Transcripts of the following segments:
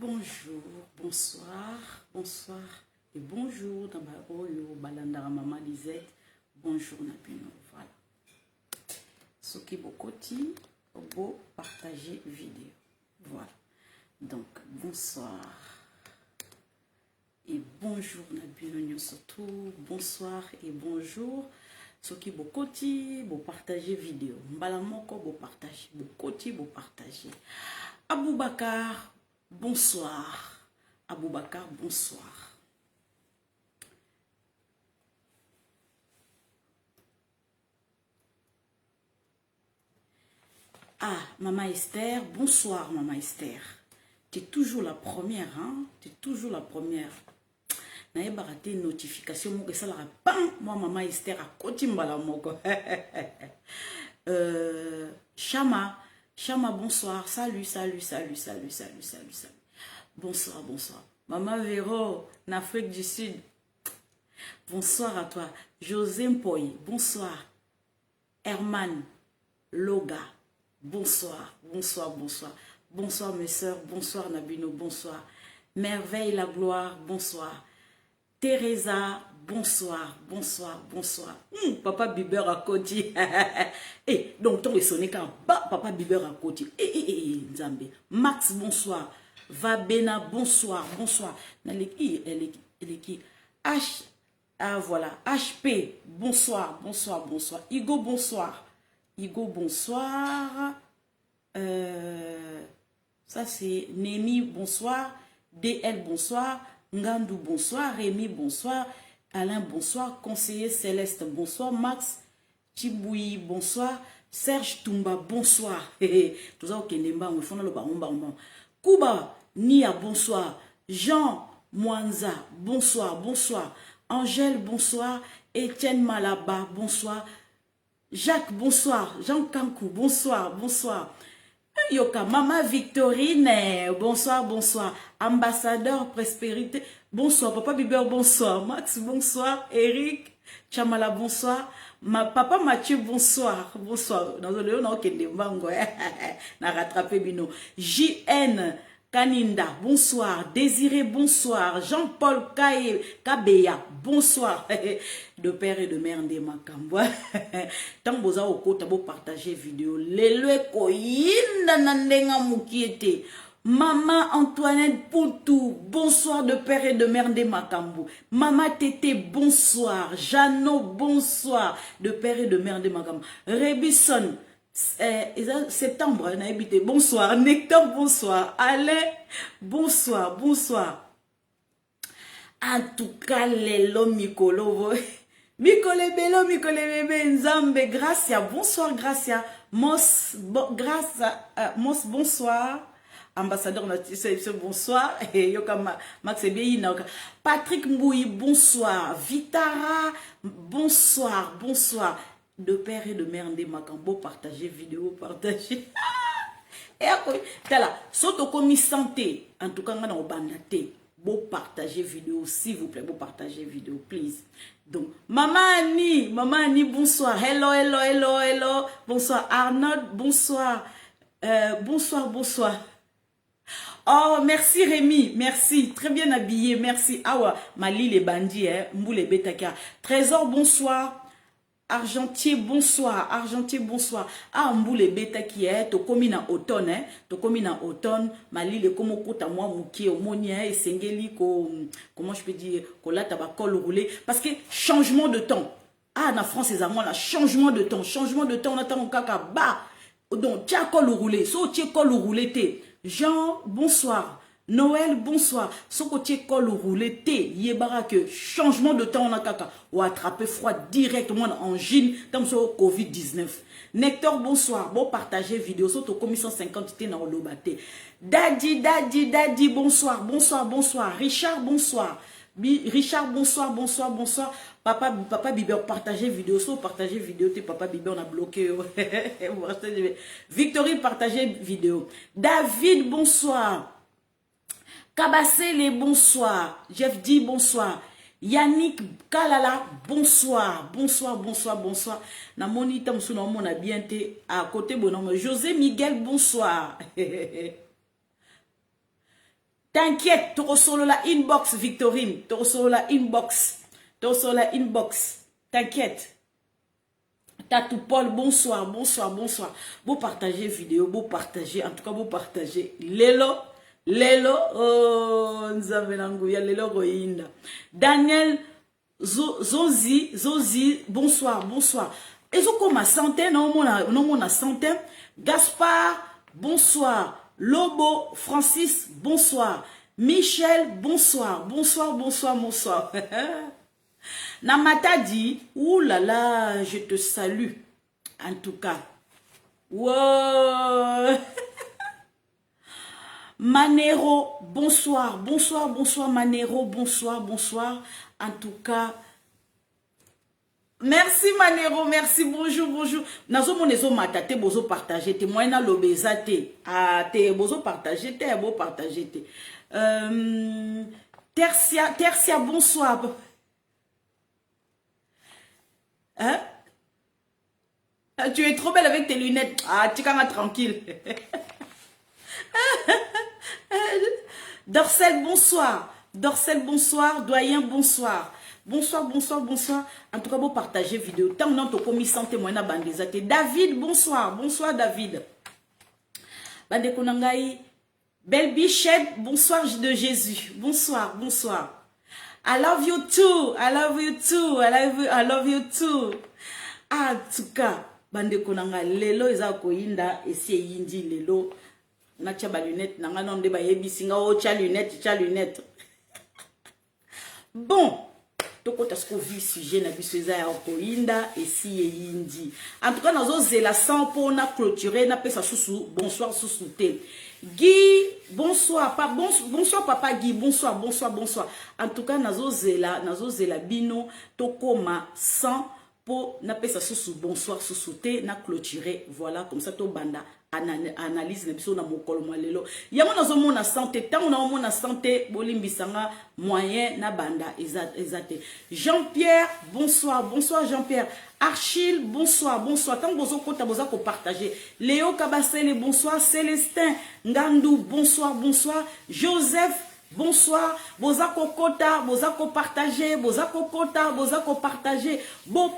Bonjour, bonsoir, bonsoir et bonjour dans ma oyo balandara maman Lisette. Bonjour Nabino, voilà. Ce qui bokoti, beau partager vidéo. Voilà. Donc bonsoir et bonjour Nabino surtout. Bonsoir et bonjour. Ce qui bokoti, beau partager vidéo. Mbalamoko beau partager, bokoti beau partager. Aboubakar. Bonsoir. Aboubakar, bonsoir. Ah, Maman Esther, bonsoir Maman Esther. Tu es toujours la première, hein? Tu es toujours la première. Naye baraté notification, moi que ça la bam, moi Maman Esther à côté mbala moko. Chama, Chama, bonsoir. Salut, salut, salut, salut, salut, salut, salut. Bonsoir, bonsoir. Maman Véro, en Afrique du Sud. Bonsoir à toi. José Mpoy, bonsoir. Herman Loga, bonsoir, bonsoir, bonsoir. Bonsoir mes soeurs, bonsoir Nabino, bonsoir. Merveille la gloire, bonsoir. Teresa, bonsoir, bonsoir, bonsoir. Papa Biber à côté. Et donc, ton sonné quand Papa Biber à côté. Nzambe. Max, bonsoir. Vabena, bonsoir, bonsoir. Elle est qui? H, ah voilà. HP, bonsoir, bonsoir, bonsoir. Igo, bonsoir. Igo, bonsoir. Ça c'est Némi, bonsoir. DL, bonsoir. Ngandou, bonsoir. Rémi, bonsoir. Alain, bonsoir. Conseiller Céleste, bonsoir. Max Chiboui, bonsoir. Serge Toumba, bonsoir. Tout ça, ok, Nemba, on fait le baron. Kuba, Nia, bonsoir. Jean Mwanza, bonsoir, bonsoir. Angèle, bonsoir. Étienne Malaba, bonsoir. Jacques, bonsoir. Jean Kankou, bonsoir, bonsoir. Yoka, Maman Victorine, bonsoir, bonsoir. Ambassadeur Prospérité, bonsoir. Papa Biber, bonsoir. Max, bonsoir. Eric, Chamala, bonsoir. Papa Mathieu, bonsoir. Bonsoir. Dans le nom de Mango, n'a rattrapé Bino. JN Kaninda, bonsoir. Désiré, bonsoir. Jean-Paul Kabeya, bonsoir. De père et de mère de Makambo. Tant que vous avez au côté, vous partagez vidéo. Lelo koyinda nandenga mukiete. Maman Antoinette Poutou, bonsoir de père et de mère de Makambo. Maman Tété, bonsoir. Jeannot, bonsoir de père et de mère de Makambo. Rebison, septembre, on a habité. Bonsoir. Nectar, bonsoir. Alain, bonsoir, bonsoir. En tout cas, les lots Mikolo. Mikole Belo, Mikole Bebe, Nzambe, Gracia, bonsoir, Gracia. Mos, Mos, bonsoir. Ambassadeur Natisse, bonsoir. Yoka Max Ebéina. Patrick Mbouy, bonsoir. Vitara, bonsoir, bonsoir. De père et de mère de Makambo, partagez vidéo, partagez. Et après, là, soto comme santé, en tout cas, on a bandate. Beau partager vidéo, s'il vous plaît, beau partager vidéo, please. Donc, Maman Annie, bonsoir. Hello, hello, hello, hello. Bonsoir, Arnold, bonsoir. Bonsoir, bonsoir. Oh, merci Rémi, merci. Très bien habillé, merci. Awa, Mali les bandits, Mboule Betaka. Trésor, bonsoir. Argentier, bonsoir. Argentier, bonsoir. Ah, Mboule Betaki, to komi na automne, to komi na automne. Mali le komo kota moi mouki au monia et sengeli ko, comment je peux dire, ko la tabakol roulé. Parce que changement de temps. Ah, na France, c'est à moi là, changement de temps, on attend kaka ba. Donc, tiens, col roulé, so tiens col roulé té. Jean, bonsoir. Noël, bonsoir. Ce côté col roulé, yébara que changement de temps on a caca. Ou attraper froid directement en Chine, comme sur Covid-19. Nectar, bonsoir. Bon, partagez vidéo. Surtout comme 150 t dans le baté. Daddy, bonsoir. Bonsoir, bonsoir. Richard, bonsoir. Richard, bonsoir, bonsoir, bonsoir. Papa Biber, partagez vidéo. So, partagez vidéo. Papa Biber, on a bloqué. Victorine, partagez vidéo. David, bonsoir. Kabasele, bonsoir. Jeff dit bonsoir. Yannick Kalala, bonsoir. Bonsoir, bonsoir, bonsoir. Na monita msuna mona bien te à côté bonhomme. José Miguel, bonsoir. T'inquiète, tu solo la inbox, Victorine. Tu solo la inbox. Tu solo la inbox. T'inquiète. Tatou Paul, bonsoir, bonsoir, bonsoir. Vous partagez vidéo, vous partagez, en tout cas, vous partagez. Lelo, oh, Nzavenangouya, Lelo Rohinda. Daniel, Zozi, bonsoir, bonsoir. Et zo comme ma santé, non, mon santé. Gaspard, bonsoir. Lobo, Francis, bonsoir. Michel, bonsoir, bonsoir, bonsoir, bonsoir. Namata dit, oulala, je te salue. En tout cas. Wow. Manero, bonsoir, bonsoir, bonsoir, Manero, bonsoir, bonsoir. En tout cas, merci Manero, merci, bonjour, bonjour. Nazo monezo matate, bozo partager, te moyena lobezate. Ah, te bozo partager, te bo partager, te. Tertia, bonsoir. Hein? Tu es trop belle avec tes lunettes. Ah, tu es tranquille. Dorcel, bonsoir. Dorcel, bonsoir. Doyen, bonsoir. Bonsoir, bonsoir, bonsoir. En tout cas, vous partagez vidéo. Tant que vous avez santé, moi, David, bonsoir. Bonsoir, David. Bande Konangaï. Belle bichette, bonsoir de Jésus. Bonsoir, bonsoir. I love you too. I love you too. I love you too. En tout cas, bande konanga lelo eza koinda esi yindi lelo na cha ba lunette nanga non de ba yebisinga o cha lunette. Bon, toko tasko vi sujet na biso eza ya koinda esi yindi. En tout cas nazo zela sans pour na clôturer na pesa susu. Bonsoir susu te. Guy, bonsoir, bonsoir papa Guy, bonsoir, bonsoir, bonsoir. En tout cas, nazo zela bino, tokoma sans pour na pesa susu, bonsoir susu te, na clôturer, voilà, comme ça to banda analyse na biso na mokolo lelo. Yamo nazo mona santé, tant on a mona santé, bolimbisanga moyen na banda ezate. Jean-Pierre, bonsoir, bonsoir Jean-Pierre. Achille, bonsoir, bonsoir. Tant que vous partager. Léo Kabasele, bonsoir. Célestin, Ngandou, bonsoir, bonsoir. Joseph, bonsoir. Bozako Kota, bozako partager, bozako Kota, bozako partager. Vous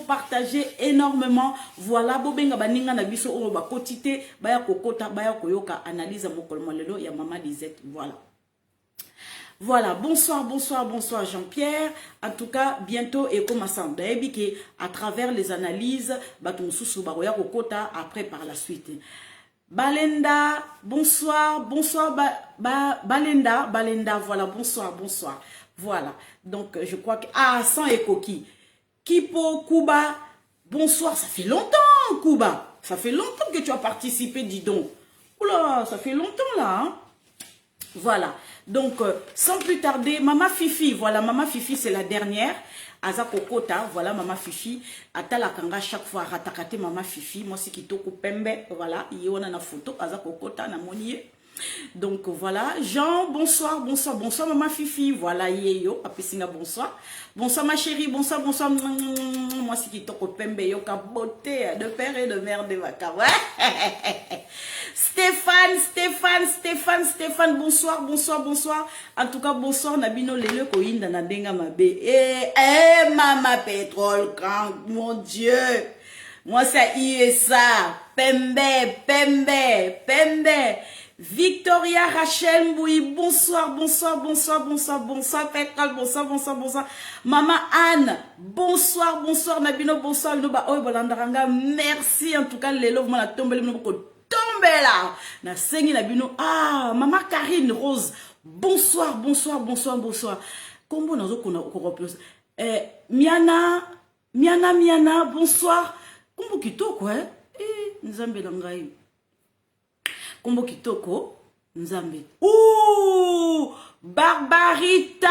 partagez énormément. Voilà, bobenga baninga na biso o ba kotité, baya kokota, baya koyoka analyse mokolo lelo ya Maman Lisette. Voilà. Voilà, bonsoir, bonsoir, bonsoir Jean-Pierre. En tout cas, bientôt, et comme ça, à travers les analyses, après par la suite. Balenda, bonsoir, bonsoir, Balenda, voilà, bonsoir, bonsoir. Voilà, donc je crois que... Ah, sans Ekoki. Kipo, Kuba, bonsoir, ça fait longtemps, Kuba. Ça fait longtemps que tu as participé, dis donc. Oula, ça fait longtemps là, hein. Voilà, donc sans plus tarder, Maman Fifi, voilà, Maman Fifi c'est la dernière, Aza Kokota, voilà Maman Fifi, Atala Kanga chaque fois, ratakate Maman Fifi, moi c'est Kitoko Pembe, voilà, il y a une photo, Aza Kokota, na monier. Donc voilà, Jean, bonsoir, bonsoir, bonsoir Maman Fifi, voilà, yeyo, apisinga bonsoir, bonsoir ma chérie, bonsoir, bonsoir, moi c'est Kitoko Pembe, yo ka beauté de père et de mère de vaca, Stéphane, bonsoir, bonsoir, bonsoir. En tout cas, bonsoir, Nabino Lele Koinda Nadenga Mabe. Maman Pétrole, mon Dieu. Moi, ça y est ça. Pembe. Victoria Rachel Mboui, bonsoir, bonsoir, bonsoir, bonsoir, bonsoir, Pétrole, bonsoir, bonsoir, bonsoir. Maman Anne, bonsoir, bonsoir, Nabino, bonsoir, Noba, oh, Bolandaranga, merci. En tout cas, les loves, la tombe, les tombé là, na sengi na bino. Ah, Maman Karine Rose, bonsoir, bonsoir, bonsoir, bonsoir. Kombo nazo ko Miana, bonsoir. Kombo kitoko Nzambe langai. Kombo kitoko, Nzambe. Ouh, Barbarita.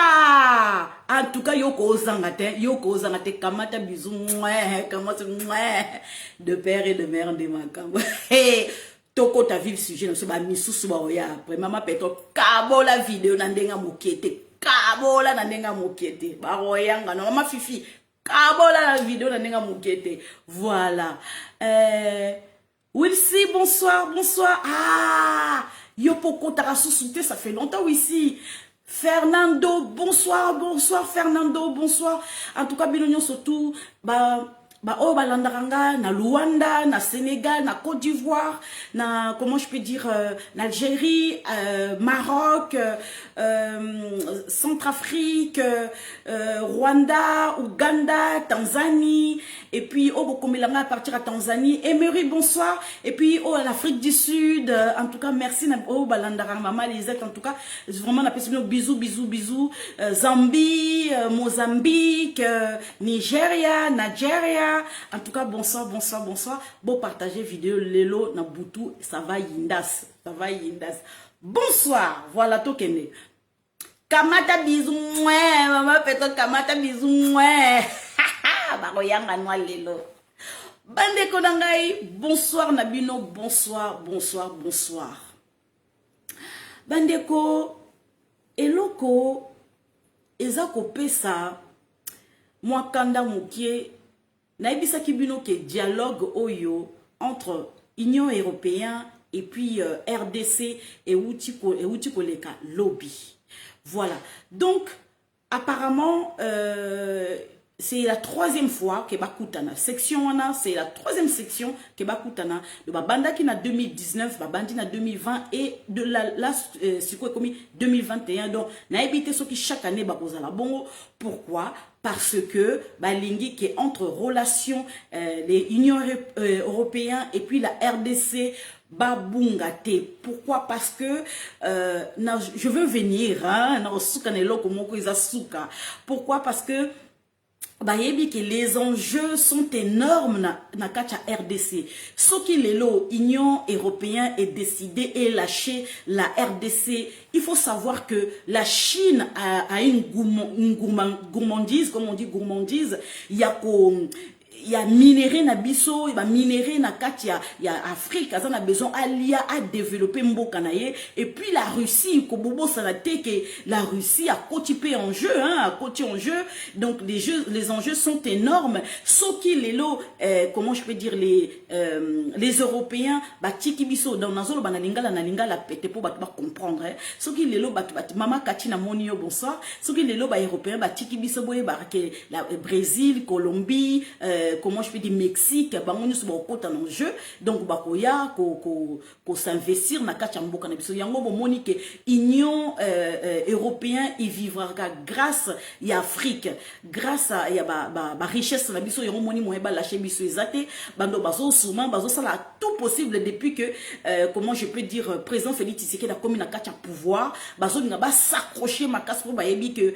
En tout cas, yoko ozangate, kamata bisou, kamata de père et de mère de Makambo. Toko ta vive sujet, non, c'est ba misou suba oya. Après, Maman Pétrole, kabo la vidéo, nandenga mokiete, kabo la nandenga mokiete. Baroyanga, non, Maman Fifi, kabo la vidéo, nandenga mokiete. Voilà. Wilsi, bonsoir, bonsoir. Ah, Yopoko Tarasousoute, ça fait longtemps ici. Fernando, bonsoir, bonsoir, Fernando, bonsoir. En tout cas, Bilognon surtout, oh balandaranga na Luanda, na Sénégal, na Côte d'Ivoire, na comment je peux dire l'Algérie, Maroc, Centrafrique, Rwanda, Ouganda, Tanzanie, et puis oh Bokomilanga à partir à Tanzanie, Emery bonsoir, et puis oh l'Afrique du Sud, en tout cas merci na oh balandaranga maman Lisette, en tout cas vraiment na bisous bisous bisous, Zambie, Mozambique, Nigeria, Nigeria. En tout cas, bonsoir, bonsoir, bonsoir. Bon, partagez vidéo Lelo Nabutu, ça va yindas. Ça va yindas. Bonsoir. Voilà, Tokene. Kamata bisou, mouais. Maman, peut-être Kamata bisou, mouais. Baroyanga noa Lelo. Bande Kodangai, bonsoir Nabino, bonsoir, bonsoir, bonsoir. Bandeko, Eloko, Ezako Pesa, moi Kanda Moukie, Naibisa Kibino ke dialogue oyo entre Union européenne et puis RDC et Outiko Leka lobby. Voilà. Donc, apparemment, c'est la troisième fois que Bakutana. Section wana, c'est la troisième section que Bakutana. Le Babanda qui na 2019, Babandi na 2020 et de la c'est quoi comme 2021. Donc, na évité ce qui chaque année Bakozala bongo. Pourquoi? Parce que Balingi qui est entre relations les Unions européennes et puis la RDC Babungate. Pourquoi? Parce que je veux venir hein, pourquoi? Parce que que les enjeux sont énormes na kacha RDC. Ce qui l'Union européenne est décidé et lâché la RDC. Il faut savoir que la Chine a une gourmandise, comme on dit gourmandise. Il y a minéré na biso, il y a minéré na katia, il y a Afrique, ça a besoin à développer mbokanaye. Et puis la Russie, kobobo sanate que la Russie a côté en jeu, hein, a côté en jeu. Donc les enjeux sont énormes. Sauf qu'il est là, comment je peux dire les Européens, bah tiki biso dans nazolo banalinga la pété pour bah comprendre. Hein. Sauf qu'il est là, bah mama katina monio bonsoir. Sauf qu'il est là, bah Européens, bah tiki biso boye bah que la Brésil, Colombie. Comment je peux dire Mexique, bango sont beaucoup en jeu, donc bakoya ko s'investir na kachamboka na biso yango bomoni que Union européenne y vivra grâce à Afrique, grâce à ya ba richesse na biso yango moni moyeba lâcher biso ezate bando bazo souvent bazo sala tout possible depuis que comment je peux dire président Félix Tshisekedi a commis na kacha pouvoir bazo nga ba s'accrocher makas pour bayebi que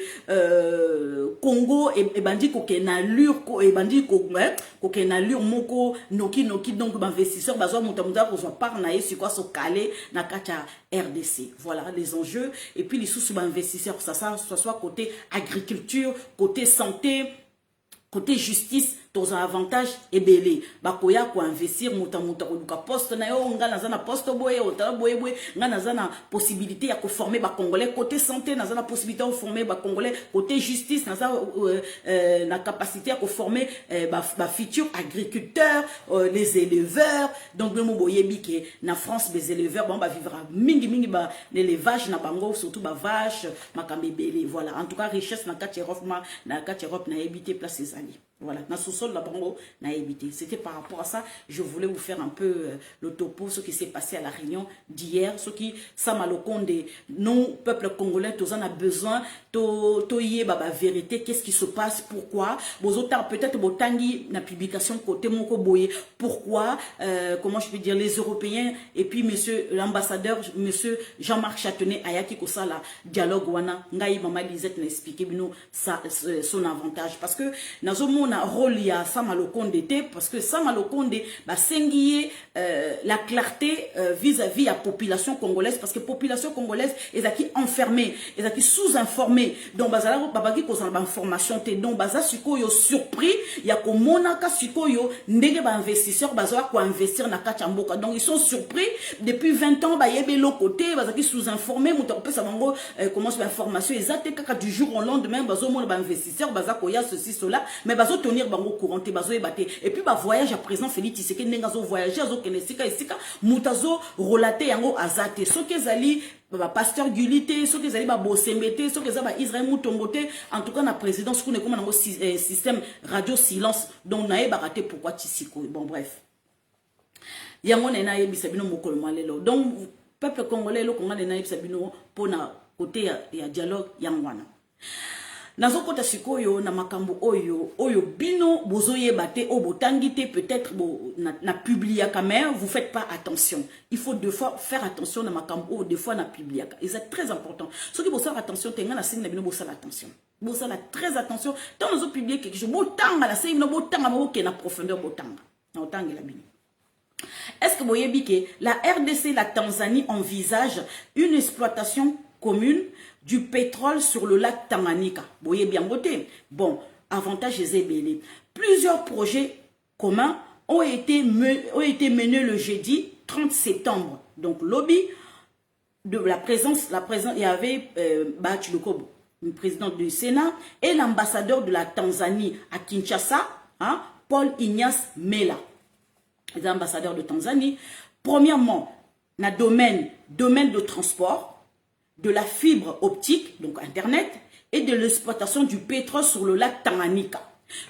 Congo et bandi ko kena lure ko et bandi ko kokena lure moko noki donc investisseurs bazo mutamuta ko so par na yesu quoi so calé na kacha RDC. Voilà les enjeux et puis les sous investisseurs ça soit côté agriculture, côté santé, côté justice, dans un avantage et belé. Bakoya ko investir muta ko poste na yo nga na poste boye otala boye nga na possibilité ya ko former ba congolais côté santé na possibilité de former ba congolais côté justice na na capacité à former ba futurs agriculteurs les éleveurs. Donc le mo boye bi que na France les éleveurs bon ba vivra mingi ba l'élevage na bango surtout ba vache makambe belé. Voilà en tout cas richesse na kati Europe na habité place les alliés. Voilà, na sous-sol la bango n'a évité. C'était par rapport à ça, je voulais vous faire un peu le topo, ce qui s'est passé à la réunion d'hier, ce qui Samalokonde, nous, peuple congolais, tous en a besoin, toye baba vérité, qu'est-ce qui se passe, pourquoi, peut-être botangi na publication côté moko boye, pourquoi, comment je peux dire, les Européens et puis monsieur l'ambassadeur, monsieur Jean-Marc Châtenay ayaki kosala dialogue wana ngai mama Lisette n'a expliqué bino son avantage parce que nazomo na rôle ya Samalokonde parce que Samalokonde ba sengiye la clarté vis-à-vis la population congolaise parce que population congolaise est qui enfermée, est qui sous-informée donc bazala babaki kozala ba information te donc baza sikoyo surpris ya ko monaka sikoyo ndenge ba investisseur bazala ko investir na kachamboka donc ils sont surpris depuis 20 ans ba yebelo côté bazaki sous-informé muto pesa bango commence ba information exacte kaka du jour au lendemain bazo mona ba investisseur bazako ya ceci cela mais bazo bazo tenir bango couranté bazo ébaté et puis ba voyage à présent Félix Tshisekedi nengazo voyager azo kenesika esika mutazo relater yango azate soki ezali ba pasteur Gulité soki ezali ba Bosembete soki ezali ba Israël Mutombote en tout cas na présidence qu'on est comme nango système radio silence donc naé baraté pourquoi Tshisiko bon bref yango na yebisa bino mokolo malelo donc peuple congolais lo konga na yebisa bino pona côté ya dialogue yangwana nazo kota sikoyo na makambo oyo bino bozoye bate o botangite peut-être na publier quand même vous faites pas attention il faut deux fois faire attention na makambo deux fois na publier et c'est très important ceux qui bossent attention tenga na signe na bino bossala attention bossala très attention tant nous publier quelque chose botanga la signe no botanga boke na profondeur botanga na otanga la bino. Est-ce que vous voyez que la RDC, la Tanzanie envisage une exploitation commune du pétrole sur le lac Tanganyika? Vous voyez bien voté. Bon, avantage des ébélés. Plusieurs projets communs ont été menés le jeudi 30 septembre. Donc, lobby de la présence, il y avait Bachi Lukobo, le président du Sénat, et l'ambassadeur de la Tanzanie à Kinshasa, hein, Paul Ignace Mela. Les ambassadeurs de Tanzanie, premièrement, dans le domaine de transport, de la fibre optique, donc Internet, et de l'exploitation du pétrole sur le lac Tanganyika.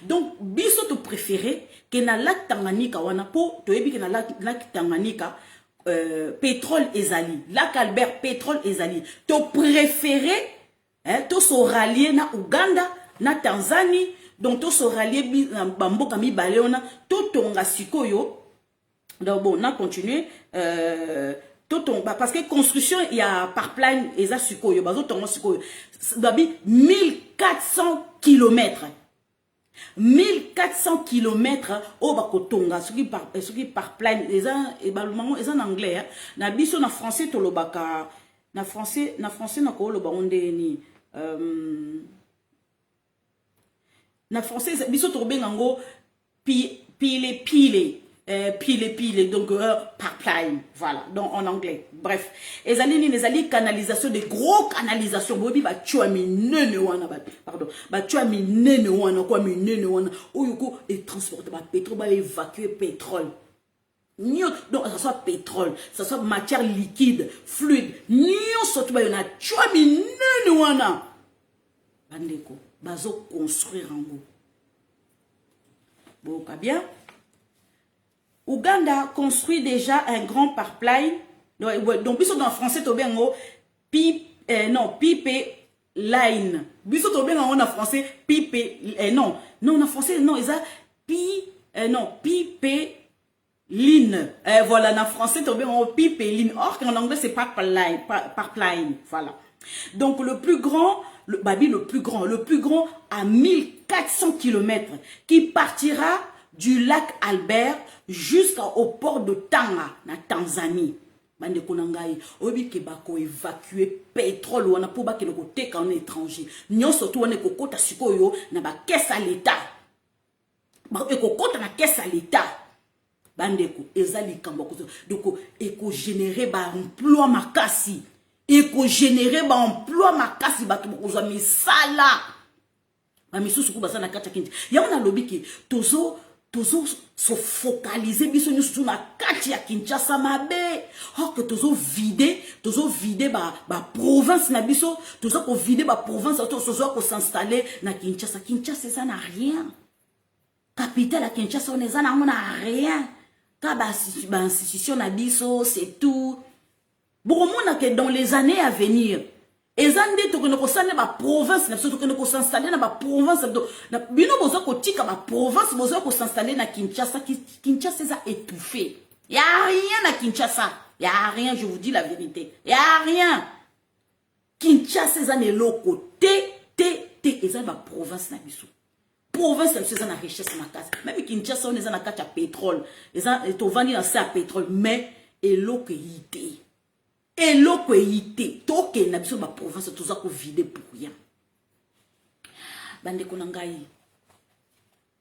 Donc, biso to préféré que dans le lac Tanganyika, on a pour to ebi que dans le lac Tanganyika, pétrole ezali, lac Albert, pétrole ezali. To préféré, hein, to so rallier na Uganda, na Tanzanie, donc to so rallier bambo kami baleona, to tonga sikoyo. Donc bon, on a continué. Parce que construction, il y a par plan, et ça, il y a 1400 km. 1400 km au Bakotonga, ce qui par plan, ils en anglais, na biso na français to lobaka, na français na ko loba onde ni na français biso to bengango pile donc pipeline, voilà, donc en anglais, bref. Les alliés canalisation, des gros canalisations, bobi ba tuami nene wana pardon, ba tuami nene wana quoi mi nene wana, oyoko et transporter ba pétrole, ba évacuer pétrole. Donc ça soit pétrole, ça soit matière liquide, fluide, surtout ba yona tuami nene wana. Bandeko, bazo construire en go. Bon, bien. Ouganda construit déjà un grand pipeline. Donc, biso dans français, to bien pipe line. Biso to bien en français, pipe, non, en français, non, ils a pipe line. Voilà, en français, to bien en pipe line. Or, qu'en anglais, c'est pipeline, voilà. Donc, le plus grand à 1400 km qui partira du lac Albert jusqu'au port de Tanga, na Tanzanie. Bande konangai, obi ke bako évacuer pétrole wana pour ba ke loko teka en étranger. Nyon surtout wana ko kota sikoyo na ba caisse à l'état. Ba ko kota na caisse à l'état. Bande ko ezali kambo ko donc eko générer ba emploi makasi. Eko générer ba emploi makasi ba to ko za misala. Ba misusu ko basana kata kinti. Ya ona lobi ke tozo se focaliser biso sur la kati ya Kinshasa mabe or que tozo vider ba province na biso tozo ko vider ba province tozo ko s'installer na Kinshasa ça n'a rien capitale à Kinshasa on n'a rien ka ba institution na biso c'est tout bon mona que dans les années à venir ezande to kono kosana ba province na biso kono ko s'installer na ba province na bino bozo ko tika ba province bozo ko s'installer na Kinshasa ça étouffé. Y a rien à Kinshasa. Y a rien, je vous dis la vérité. Y a rien. Kinshasa ça ne loko ezande ba province na biso. Province na biso ça na richesse na casa. Même Kinshasa on ezana kata pétrole. Ezana to vandi na ça pétrole mais eloko yité. Et l'okwéité, toke na biso ba province toza ko vider pour rien. Bande konangai.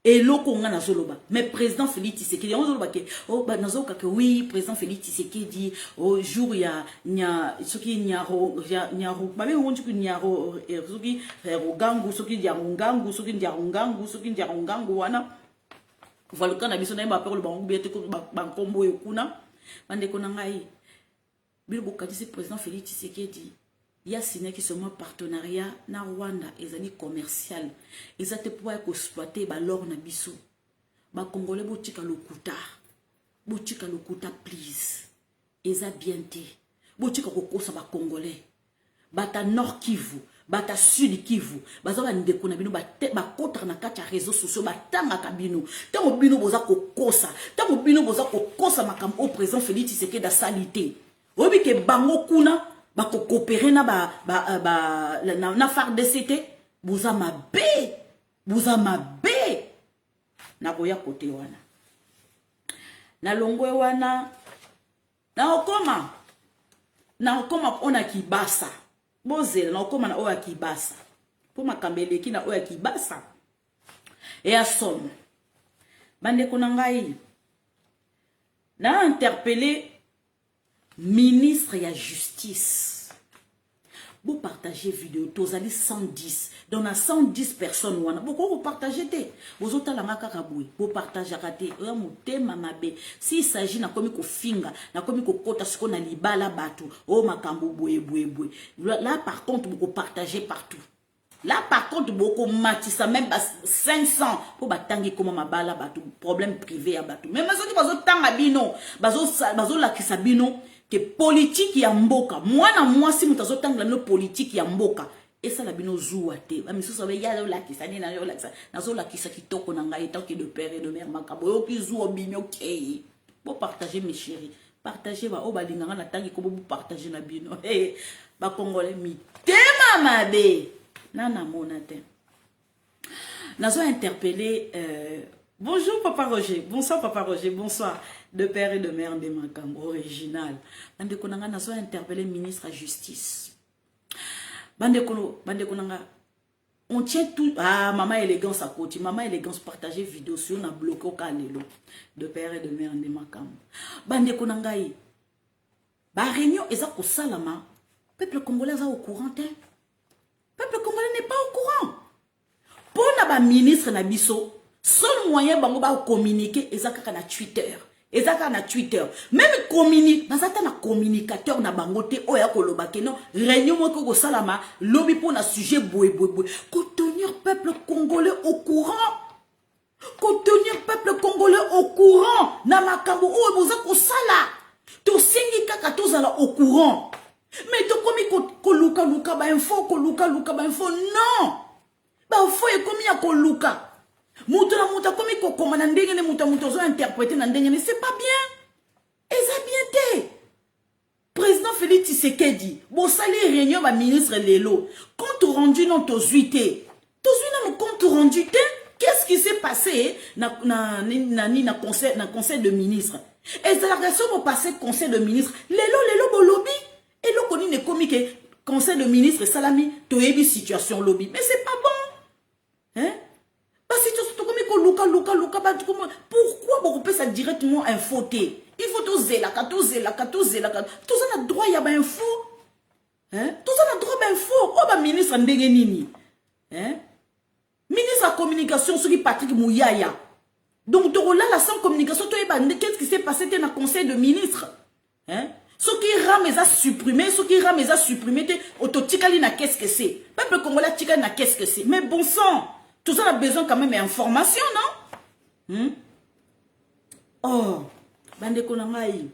et loko nga nazoloba mais président Félix Tshisekedi on zoloba ke oh ba nazoka ke oui président Félix Tshisekedi au jour ya nya soki nyaro ba be wonju nyaro soki rogangu soki ngangu soki ngangu soki ngangu wana valuka na biso na ba peur le bangu biete ko ba kombo ekuna bande ko ngai bilo bokati président Félix Tshisekedi il y a signé qui sont partenariat na Rwanda ezali commercial ezate pour exploiter ba l'or na biso ba congolais botika lokuta please eza bien te botika kokosa ba congolais bata nord Kivu bata sud Kivu baza ba ndeko na bino ba kotra na kati ya réseaux sociaux batanga kabino tango bino boza kokosa makambo au président Félix Tshisekedi da salité obi ke bango kuna ba coopérer na na FARDC buza mabe na boya côté wana na longwe wana na okoma ona kibasa bozela na okoma na oya kibasa po makambele ki na oya kibasa et asom bande ko ngai na interpeller ministre ya justice. Vous partagez vidéo, tozali 110. Donc, na 110 personnes, vous partagez. Vous autres, vous partagez. S'il s'agit na komi ko finga, na komi ko kota ce qu'on a libala batu, oh makambo boué. Là, par contre, vous partagez partout. Là, par contre, beaucoup matissa même 500 pour batangi comme ma bala batu, problème privé à batu. Mais mazo qui bazo tanga bino, bazo la kisabino. Que politique ya mboka moi si mutazo tangla no politique ya mboka et ça la bino zuwa te ba miso sabe ya la kisani na yo la kisa nazo la kisa kitoko na ngai tant que de père et de mère makabo yo ki zuwa bino ke bo partager mes chéris partager ba o ba linganga na tangi ko bo partager na bino ba congolais mi tema mabe nana monate nazo interpeller bonjour Papa Roger, bonsoir Papa Roger, bonsoir de père et de mère de Makambo original. Bande konanga nazo interpeller ministre de la justice. Bande konanga on tient tout maman élégance à côté, maman élégance partager vidéo sur na bloqué au Kalelo de père et de mère de Makambo. Bande konanga ba réunion eza ko salama. Peuple congolais est au courant hein? Peuple congolais n'est pas au courant. Pour na ba ministre na biso seul moyen bango ba communiquer ezaka na Twitter. Ezaka na Twitter. Même communique, bazata na communicateur na bangote oya kolobake non réunion moko ko salama lobby pour na sujet boy. Ko tenir peuple congolais au courant. Na makambo o boza ko sala. To singi kaka tozala au courant. Mais to komi ko luka ba info non. Ba info e komi ya ko luka. Mouta komi ko komana ndenge ne mouta zo interpréter na ndenge mais c'est pas bien. Et ça bien té. Président Félix Tshisekedi, bon sali réunion ba ministre lelo. Compte rendu non tozuité. Tozuina mo compte rendu té. Qu'est-ce qui s'est passé na conseil de ministre? Et ça la raison au passé conseil de ministre. Lelo bo lobby et lo koni ne komi ke conseil de ministre salami to yebi situation lobby. Mais c'est pas bon. Hein? Pourquoi vous pouvez ça directement infoter? Il faut tout zéla. Tout ça n'a droit à info. Hein? Tout ça n'a droit à info. Oh bah ministre Ndengenini. Hein? Ministre de la communication sur Patrick Mouyaya. Donc là la sans communication qu'est-ce qui s'est passé dans le conseil de ministre? Hein? Ce qui rame les a supprimé, autotikali na qu'est-ce que c'est? Peuple congolais tikali na qu'est-ce que c'est? Mais bon sang. Tout ça a besoin quand même d'informations, non? Oh, bande konangai.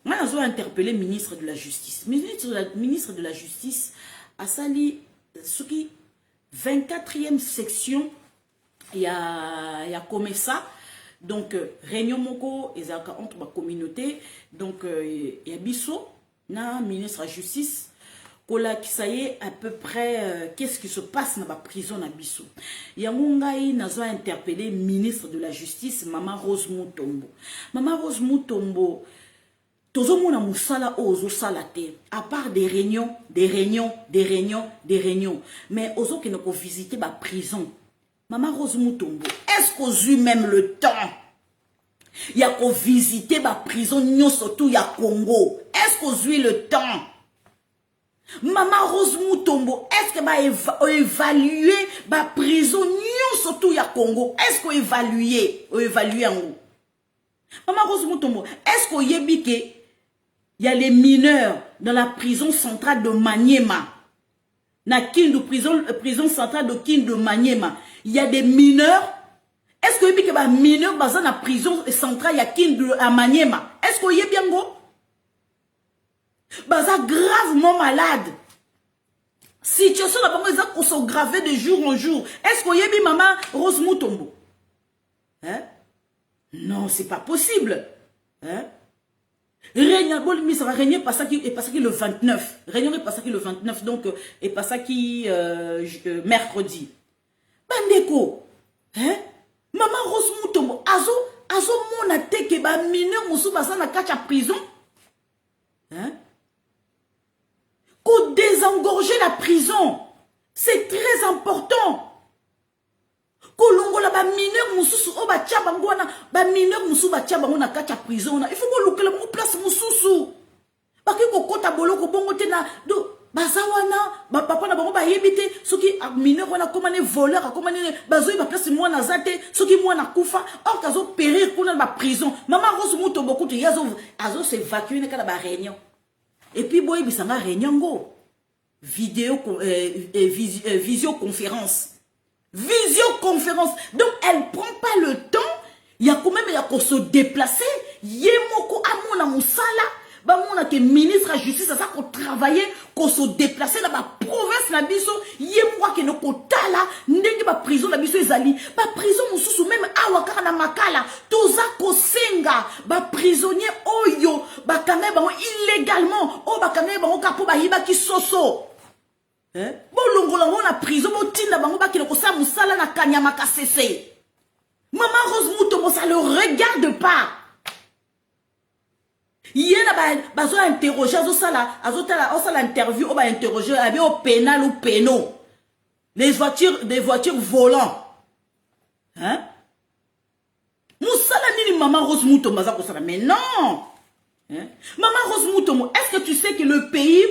Moi, je vais interpeller le ministre de la Justice. Ministre de la Justice a sali ce qui 24e section, il y a comme ça. Donc, réunion moko, et entre ma communauté. Donc, il y a Bisso, na ministre de la Justice. Qui ça y est à peu près qu'est-ce qui se passe dans la prison à Bissau. Yangongai n'a pas interpellé ministre de la Justice Maman Rose Mutombo. Maman Rose Mutombo tozo mona musala ozo salate à part des réunions. Mais ozo qui ne peut visiter la prison. Maman Rose Mutombo, est-ce qu'on a eu même le temps? Il y a qu'on visiter ma prison, surtout il y a Congo. Est-ce qu'on a eu le temps? Maman Rose Mutombo, est-ce que va évaluer ma prison, surtout il y a Congo? Est-ce qu'on évaluer en haut? Maman Rose Mutombo, est-ce qu'on y a dit qu'il y a les mineurs dans la prison centrale de Maniema? Na Kindu, prison centrale de Kindu Maniema. Il y a des mineurs. Est-ce qu'il y a des mineurs dans la prison centrale de Kindu à Maniema? Est-ce qu'il y a bien go? Baza gravement malade. Situation là bas ils sont gravés de jour en jour. Est-ce qu'il y a bien maman Rose Mutombo? Hein? Non, c'est pas possible. Hein? Réunion, bon, ça va régner pas ça qui est passé le 29. Réunion est passé le 29 donc est passé qui mercredi. Bandeko. Hein? Maman Rose Mutombo azo mona teke ba mineur musu basa na kacha prison. Hein? Qu'on désengorger la prison. C'est très important. Kolongo la ba mineur mususu o ba tia bango na ba mineur musu ba tia bango na kacha prison na. Il faut ko lokela mo place mususu. Ba ke ko kota boloko bongo te na do bazawana ba papa na bango ba yebite soki mineur wana komane voleur komane bazoyi ba place moi na zate soki moi na kufa or kazo périr kuna ba prison. Maman Rose Mutombo beaucoup de azo s'évacuer na kala ba réunion. Et puis boy bisanga réunion go visioconférence. Visioconférence. Donc elle prend pas le temps. Il y a quand même qu'on se déplacer. Yemoko amona musala. Ba mona que ministre de justice ça qu'on travailler qu'on se déplacer dans la province na biso. Yemoko que no kotala ndenge ba prison na biso ezali. Ba prison mususu même awakara na makala. Toza kosenga ba prisonnier oyo ba kame ba illégalement o ba kame ba kapo ba hiba ki soso. Bon longolango na prison bon tinda bango ba kiloko sa musala na kanyama kasese. Maman Rose Mutombo ça le regarde pas. Yena ba zo interroger azo sala interview o ba interroger abi au pénal ou péno. Des voitures volantes. Hein? Musala nini Maman Rose Mutombo za ko sala mais non. Hein? Maman Rose Mutombo, est-ce que tu sais que le pays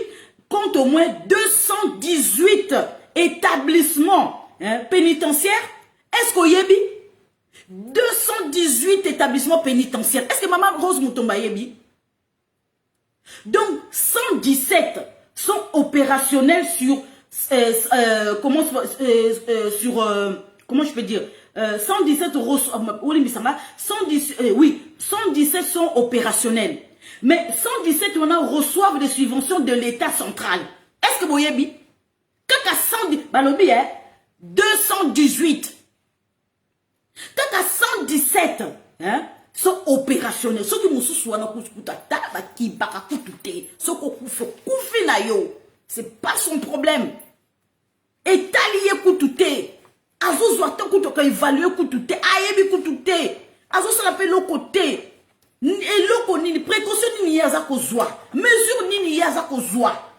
compte au moins 218 établissements pénitentiaires? Est-ce qu'on y est 218 établissements pénitentiaires. Est-ce que Maman Rose Mutombo y est? Donc 117 sont opérationnels sur comment je peux dire 117 117 sont opérationnels. Mais 117 maintenant reçoivent des subventions de l'État central. Est-ce que vous voyez bien? Quand à 110, balobi, 218. Quand à 117, sont opérationnels. Ceux qui m'ont souvent na kuskutata, qui baka kutute, ceux qui na yo, c'est pas son problème. Et talié kutute, azo zoata kutoka évaluer kutute, ayebi kutute, azo se rappelle le côté. Et loko nini précaution nini yaza kozwa mesure nini yaza kozwa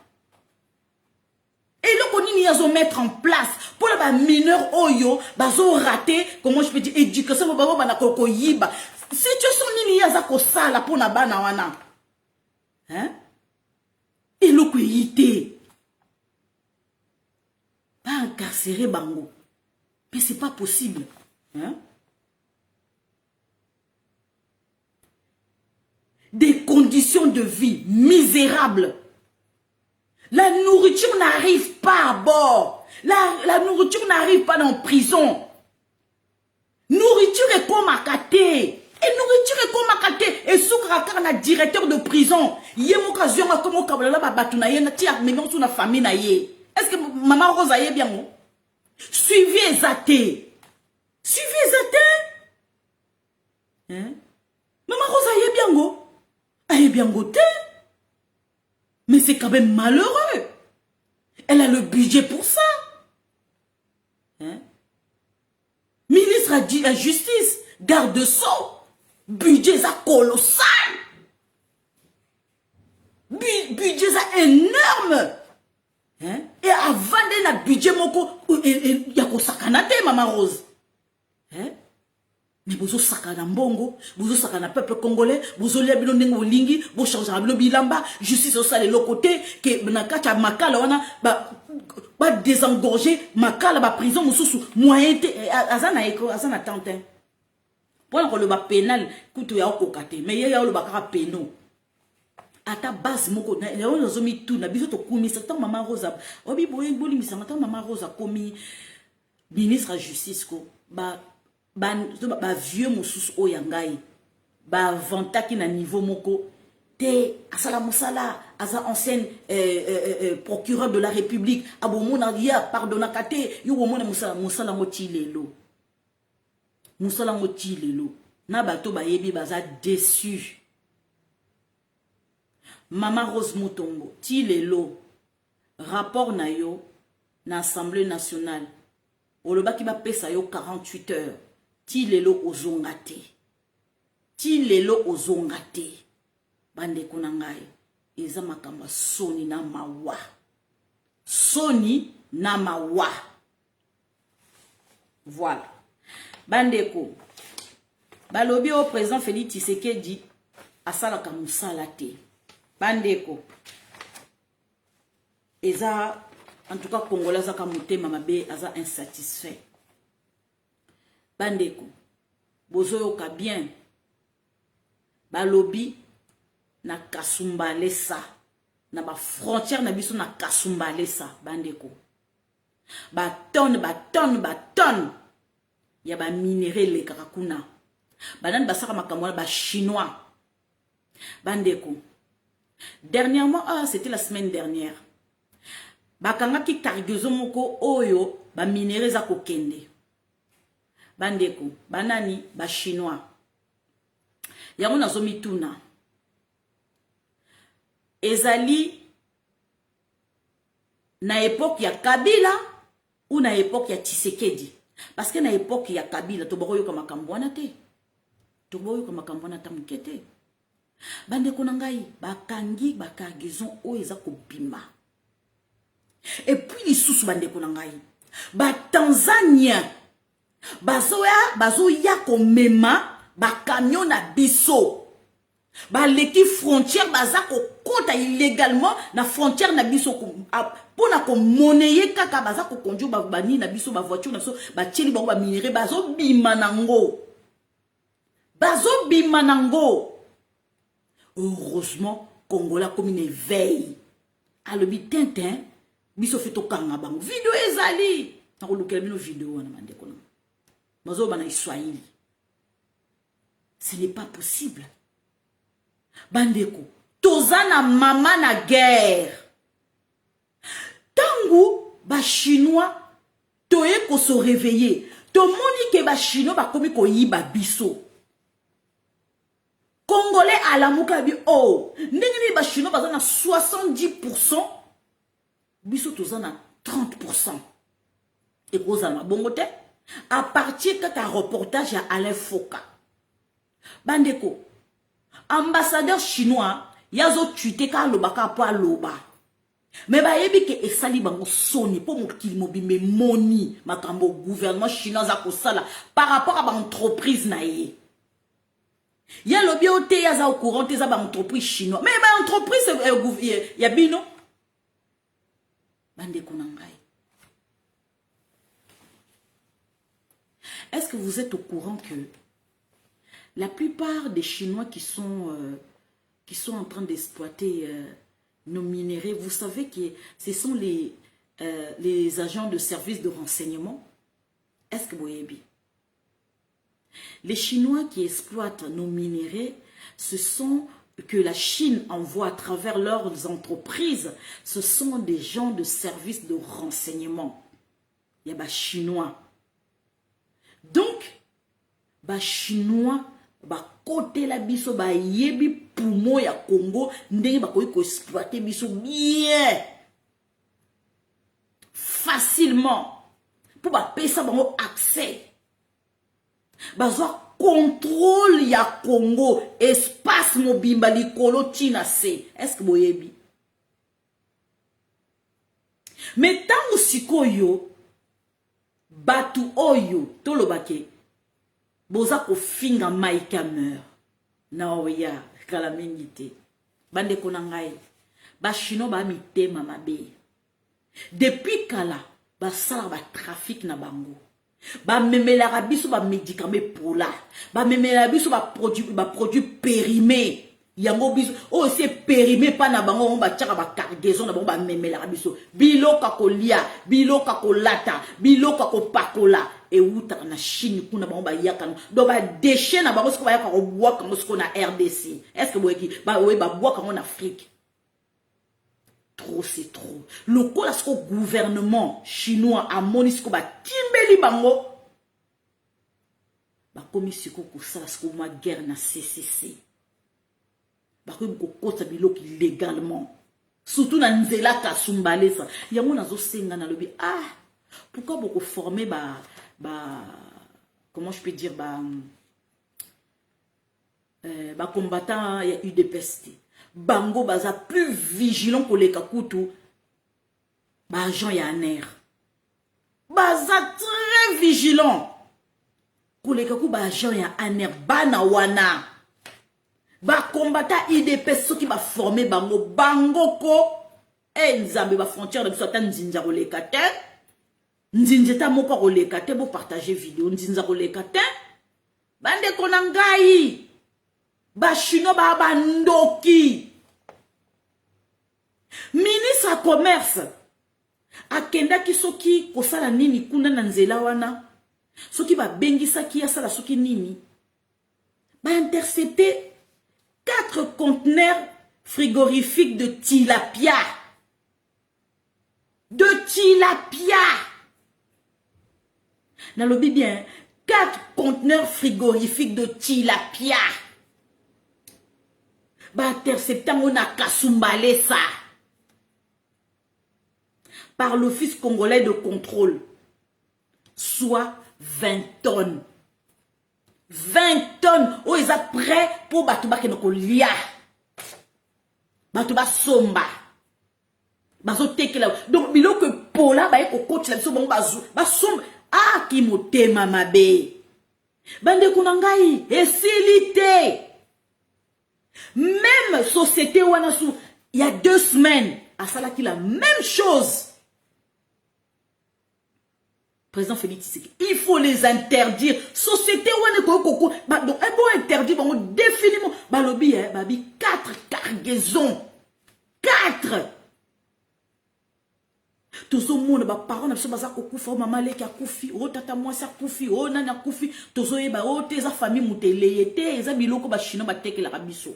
et loko nini yazo mettre en place pour les mineurs oyo bazo raté comment je peux dire éducation baba bana koko yiba situation nini yaza kosala pour na bana wana hein et loko yité pas incarcérer bango mais c'est pas possible hein. Des conditions de vie misérables. La nourriture n'arrive pas à bord. La nourriture n'arrive pas dans la prison. Nourriture est comme à kate. Et nourriture est comme à kate. Et soukra na directeur de prison. Yé m'occasion à comme au kabalala babatuna yé na tia maintenant sous la famille na yé. Est-ce que Maman Rose a yé bien mo? Suivez les athées. Suivez les athées. Hein? Maman Rose a yé bien mo? Elle est bien gotée. Mais c'est quand même malheureux. Elle a le budget pour ça. Hein? Ministre a dit la justice, garde sceaux, budget ça colossal. Budget ça énorme. Hein? Et avant de la budget moko, il y a ko sakanate Maman Rose. hein? Mais bozo sakana mbongo, bozo sakana peuple congolais, bozo lia bino ndenge olingi, bo changer bino bilamba, justice au sale le côté que nakata makala wana ba désengorger makala ba prison mususu moyen azana tantin. Pour le ba pénal kutu ya okokate, mais ya le bakara péno. Ata base moko na on zomi tout na biso to kumi sa tant maman Rosa. Obi boye boli misanga tant maman Rosa komi ministre de justice ko ba vieux mosusu oyangai ba vantaki na niveau moko te asala musala asa ancienne procureur de la République abomona ya pardonna kate yo bomona musala ngoti lelo na bato ba yebi baza déçu. Mama Rose Mutombo ti lelo rapport na yo na Assemblée nationale olobaki ba pesa yo 48 heures. Ti lelo ozongate. Bande kunangai. Eza makamba soni na mawa. Voilà. Bandeko. Balobi au président Félix Tshisekedi asala kamusala te. Bandeko. Eza en tout cas Congolais za kamutema mabe aza insatisfait. Bandeko, bozoyoka bien, balobi na kasumbalesa, na ba frontière na biso na kasumbalesa, bandeko. Ba tonne, ya ba minerai le karakuna. Banan basaka makamwana ba chinois. Bandeko. Dernièrement, c'était la semaine dernière. Bakanga ki targezo moko oyo ba minerai za kokende. Bandeko, banani, ba chinois. Yango na zomi tuna. Ezali na époque ya Kabila ou na époque ya Tshisekedi. Parce que na époque ya Kabila, toboro yoka makambwana te. Toboro yoka makambwana ta mukete. Bandeko nangai, bakangi, bakagizon o eza kobima. Et puis les sous bandeko nangai. Ba Tanzania. Bazo ya komema ba camion na biso ba leki frontière baza ko kota illégalement na frontière na biso pona ko monnayer kaka baza ko conduire ba bani na biso ba voiture na biso ba tieli ba minerai bazo bima nango heureusement Congolais comme une veille à le bitintin biso fito kanga bango vidéo ezali na ko lukela bino vidéo na mandeko. Ce n'est pas possible. Bandeko, tozana mama na guerre. Tangu ba chinois toye ko se réveiller. To moni ke ba chinois ba komi ko yiba biso. Congolais à la mukabi oh, ndenge ba chinois ba na 70%, biso tozana 30%. Et kozana bongote à partir de ta reportage à Alain Foka. Bandeko, ambassadeur chinois, yazo tuite ka lobaka po aloba. Mais ba yebi ke esali bango soni po mokili mobimbe moni makambo gouvernement chinois za kosala par rapport à ba entreprise na ye. Ya lobi ote yaza au courant te za ba entreprise chinois. Mais ba entreprise ya bino. Bandeko nangai. Est-ce que vous êtes au courant que la plupart des Chinois qui sont en train d'exploiter nos minéraux, vous savez que ce sont les agents de service de renseignement? Est-ce que vous voyez bien? Les Chinois qui exploitent nos minéraux, ce sont que la Chine envoie à travers leurs entreprises, ce sont des gens de service de renseignement. Il y a des Chinois. Donc, ba chinois, ba côté la biso, ba yebi poumon ya Congo, ndenge ba koyi ko exploiter biso bien, facilement, pour ba pesa bango accès, ba zo contrôle ya Congo, espace mobimba likolo tina se. Est-ce que vous yebi? Mais tant sikoyo, batu oyo tolobake boza ko finga maika meur na oya kala mingi te bande kona ngai ba chino ba mitema mabe depuis kala ba sala ba trafic na bango ba memela biso ba médicament pour là ba memela biso ba produit périmé yango biso oh c'est périmé pas na bango on ba tchaka ba cargaison na bango ba memela biso biloka kolia biloka kolata biloka kopakola et outa na Chine kuna bango ba yaka do ba déchet na bango ce ko ba yaka ko bois comme ce qu'on a RDC est-ce que boyeki ba oui ba bois comme en Afrique trop c'est trop le col ce gouvernement chinois a monisco ba timbeli bango ba komisiko ko sala ce ma guerre na CCC ba ko kota biloko illégalement surtout na nzela kasumbale ça yango nazo senga na lobi ah pourquoi beaucoup former comment je peux dire combattant il y a eu des pestes bango baza plus vigilant pour les kakutu agent ya aner baza très vigilant pour les kakutu agent ya aner bana wana combattant IDPS qui va former bango ko nzambe ba frontière de biso ta nzinza koleka te nzinzeta moko koleka te bo partager vidéo nzinza koleka te bande kona ngai ba chino ba bandoki ministre commerce akenda ki soki kosala nini kuna na nzela wana soki ba bengisa ki asala soki nini ba intercepter 4 conteneurs frigorifiques de tilapia. De tilapia. Nalobi bien, 4 conteneurs frigorifiques de tilapia. Ba interceptant on a kasumbalé ça. Par l'Office congolais de contrôle. Soit 20 tonnes. 20 tonnes. Oh, ils sont prêts pour Batouba Kenokolia. Batouba Somba. Bazo teke là. Donc, bilo que Paula, ba eko coach là, bon bazou. Ba somba. Ah, ki motema mabe. Bande kunangai. Esilité. Même société Wanasu, il y a 2 semaines, à Salaki la même chose. Président Félix Tshisekedi, il faut les interdire. Société Waneko, donc un bon interdit, bon définitivement, balobi, babi 4 cargaisons, 4. Tout ce monde, ba parents, n'absent pas ça koufi, maman leki a koufi, oh tata moi ça koufi, oh nana koufi, tout ce yeba, oh tes famille mouteleyete, eza biloko ba chino ba teke la rabiso.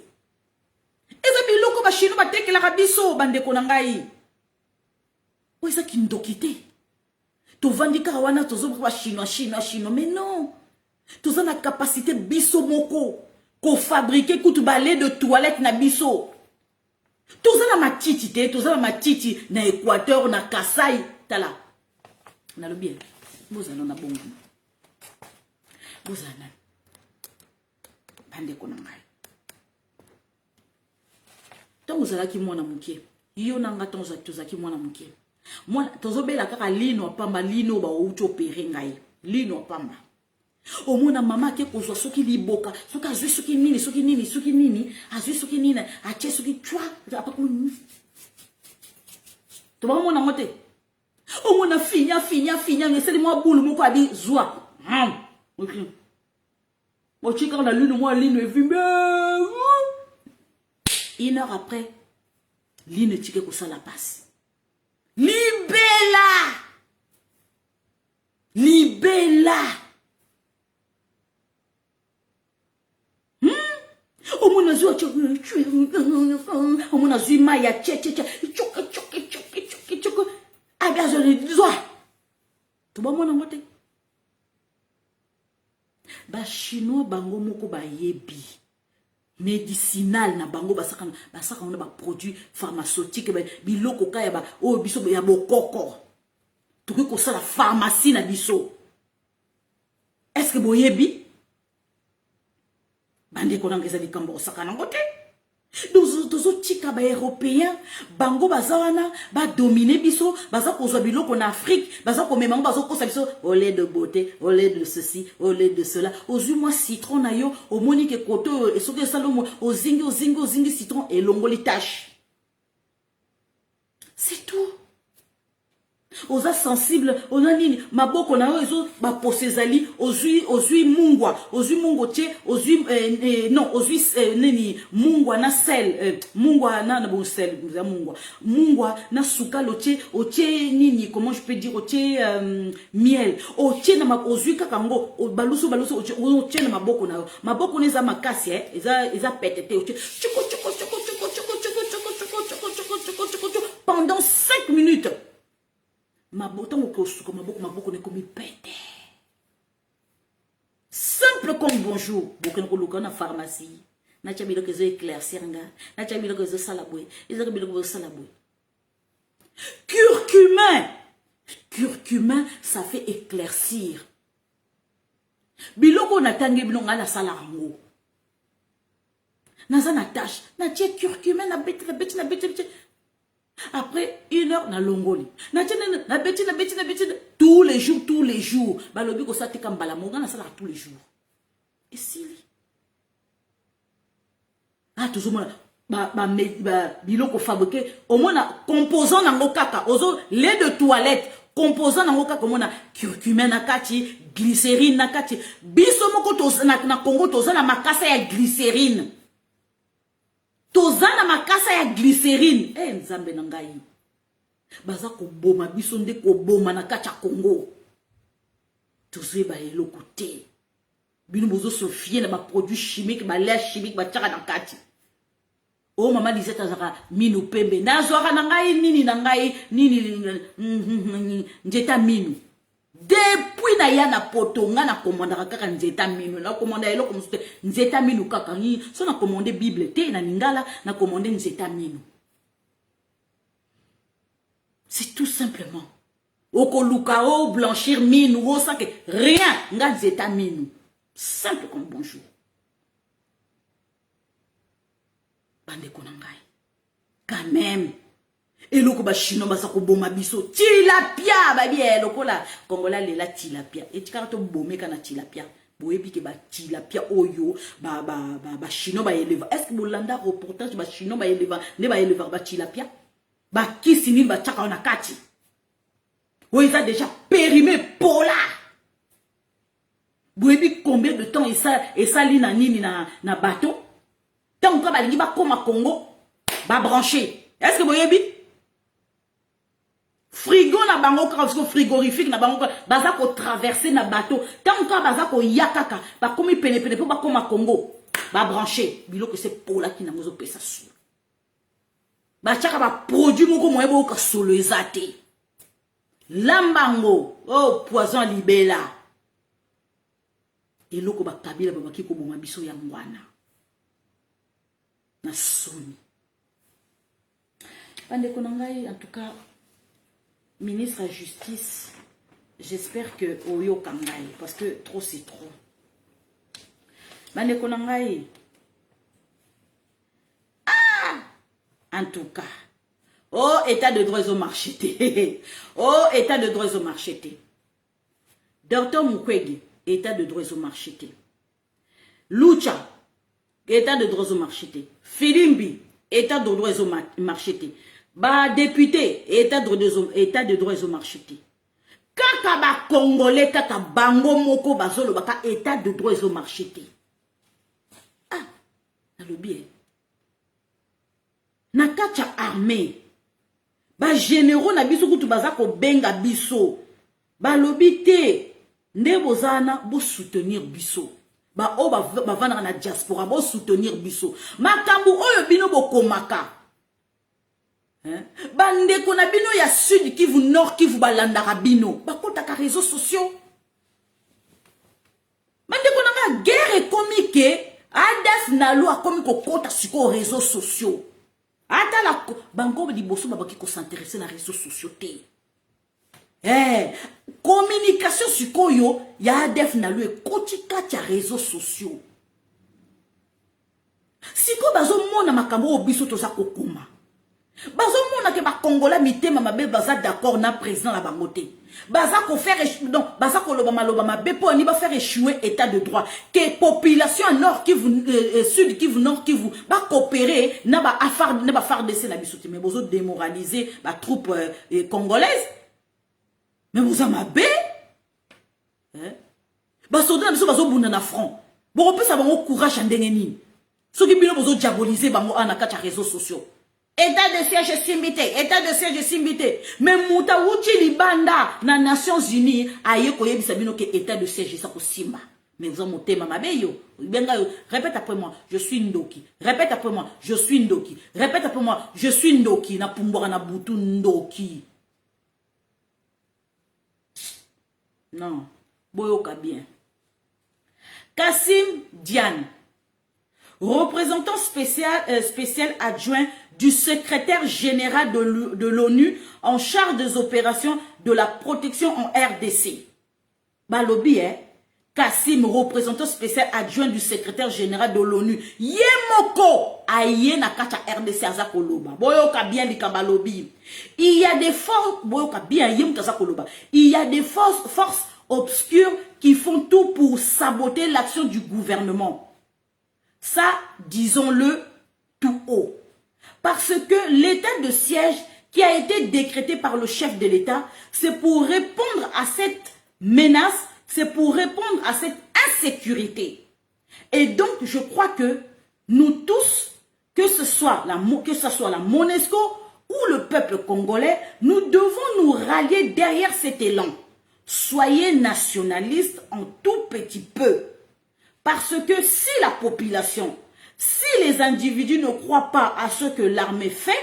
Eza biloko ba chino ba teke la rabiso, bande konangai. Oh eza kindokite. Tu vendika wana tozo ba chino, mais non. Tu as la capacité biso moko ko fabriquer coup balai de toilette na biso. Tu as la matiti te, tu as la matiti na Équateur na Kasai tala. Na le bien. Bozana na bongo. Bozana. Bande konangai. Tango zalaki mwana muke. Yo nanga tango zaki mwana muke. Moi, tozobela kaka lino pamba lino ba outo opéré ngai. Lino pamba. O mona mama ke kozwa soki liboka, soki azwi soki nini, azwi soki nini, ache soki twa, apaku. To ba mona ngote. O mona finya, ngeseli mwa bulu moko abi zwa. OK. Mo chika na lino moi lino evimbe. 1 heure après, lino tike ko sala passe. Libella. Omona zo omona zima ya cheche choko abiazo ni zwa to ba mona ngote ba chinois bango moko ba yebi médicinal na bango basaka na ba produit pharmaceutique biloko kaya ba o biso ya bokoko tuki ko sala pharmacie na biso. Est-ce que boyebi bande ko nangeza likambo saka na ngote Dozo tika ba européen bango bazawana ba dominer biso baza kozwa biloko na Afrique baza ko memanga bazo kosa biso au lait de beauté au lait de ceci au lait de cela ozu moi citron na yo omoni ke koto esoke salomo ozingi citron et longoli tache. C'est tout. Oza sensible ona nini maboko na yo ezo ba posezali ozui mungwa ozui mungo tie ozui non ozui nini mungwa na sel mungwa na bon sel za mungwa na sukalo tie otie nini comment je peux dire otie miel otie na ozui kaka ngo balusu otie na maboko na yo maboko neza makasi eza petete otie pendant 5 minutes. Maboko ne comme pété. Simple comme bonjour. Beaucoup de gens na pharmacie. Na tchabilo que ze éclaircir nga. Na tchabilo que ze salaboué. Ils ont bilo que ze salaboué. Curcumin. Curcumin, ça fait éclaircir. Biloko na tangi bilo nga la salarango. Na zana tâche. Na tche curcumin na bête. Après 1 heure, na longoli. Na bêtise. Tous les jours. Balobi ko sati kambala monga na sala tous les jours. Et si toujours biloko fabriqué au moins na composant nango kaka ozo lait de toilette composant nango kaka mona curcumin na kati glycérine na kati biso moko na Congo toza na makasa ya glycérine. Tozana makasa ya glycérine. Nzambe na ngai. Baza ko boma biso nde ko boma na kati ya Congo. Tozwe ba eloko te. Bino bozo sofie na ba produits chimiques, ba lait chimique ba tchaka na kati. Oh mama disait tazaka minu pembe. Na zoaka na ngai nini na ngai nini njeta minu. Depuis na ya na poto nga na commandera kaka nzeta minu na commanda eloko muste nzeta minu kaka ni so na commander bible te na ningala na commander nzeta minu. C'est tout simplement oko luka o blanchir minu o ça que rien nga nzeta minu simple comme bonjour. Bande konangai quand même. Et loko ba chino ba sa ko boma biso tilapia ba bien lokola kongola lela tilapia et tikarato bomeka na tilapia boyebi ke ba tilapia oyo ba chino ba éleva est-ce que bolanda reportage ba chino ba éleva ne ba éleva ba tilapia ba kisini ba tchaka na kati o ils a déjà périmé pola boyebi combien de temps et ça li na nini na bateau tant que ba lingi ba koma Congo ba brancher est-ce que boyebi frigo na bango ka frigorifique na bango baza ko traverser na bateau tant ka baza ko yakaka ba komi pene po ba koma Congo ba brancher biloko c'est pour la ki na mozo pesa su ba chaka ba produit moko moyebo ka solo ezate lambango oh poison libela eloko ba kabila ba ki ko boma biso ya ngwana na soni bande konangai en tout cas. Ministre à justice, j'espère que Oyo Kangai, parce que trop c'est trop. Bande Konangai. En tout cas. Oh, état de droit au marché. Oh, état de droit au marché. Docteur Mukwege, état de droit au marché. Lucha, état de droit au marché. Filimbi, état de droit au marché. Ba député état de droit au marché. Kaka ba congolais kaka bango moko bazolo baka état de droit au marché. Ah, na le bien. Na kacha armée. Ba généraux na biso kutu bazako benga biso. Ba lobité nde bozana bo soutenir biso. Ba o ba vana na diaspora bo soutenir biso. Makambu oyo bino bokomaka. Bande kona bino ya sud Kivu nord Kivu balandaka bino bakota ka réseaux sociaux bande kona ma guerre comique ADF na loi comme ko kota siko réseaux sociaux ata la bango liboso babaki ko s'intéresser na réseaux sociaux te communication sikoyo ya ADF na loi koti kati ya réseaux sociaux Siko bazomona makambo obiso toza kokoma. Bazomona ke ba Congolais mitema mabe baza d'accord na président la bangote. Baza ko faire non, baza ko loba mabe pour ni ba faire échouer état de droit que population nord Kivu sud Kivu nord Kivu ba coopérer na ba FARDC na biso mais bozo démoraliser ba troupe congolaise. Mais vous en mabe hein? Ba soldat biso bazo bunda na front. Bo pe ça bango courage ndenge nini. Soki bino bozo diaboliser bango ana kata réseaux sociaux. État de siège simbité, état de siège simbité. Mais mouta wuchi libanda na Nations Unies aye koyebi sabino ke état de siège ça ko simba. Mais vous en montez mama beyo. Répète après moi, je suis Ndoki. Répète après moi, je suis Ndoki. Répète après moi, je suis Ndoki. Na pumbora na butu Ndoki. Non, boyoka bien. Kassim Diane, représentant spécial adjoint du secrétaire général de l'ONU en charge des opérations de la protection en RDC. Balobi, Kassim, représentant spécial adjoint du secrétaire général de l'ONU. Yemoko aye na kata RDC azakoloba. Boyoka bien likabalobi. Il y a des forces, boyoka bien yem kazakoloba. Il y a des forces obscures qui font tout pour saboter l'action du gouvernement. Ça, disons-le tout haut. Parce que l'état de siège qui a été décrété par le chef de l'État, c'est pour répondre à cette menace, c'est pour répondre à cette insécurité. Et donc, je crois que nous tous, que ce soit la MONUSCO ou le peuple congolais, nous devons nous rallier derrière cet élan. Soyez nationalistes en tout petit peu. Parce que si la population, si les individus ne croient pas à ce que l'armée fait,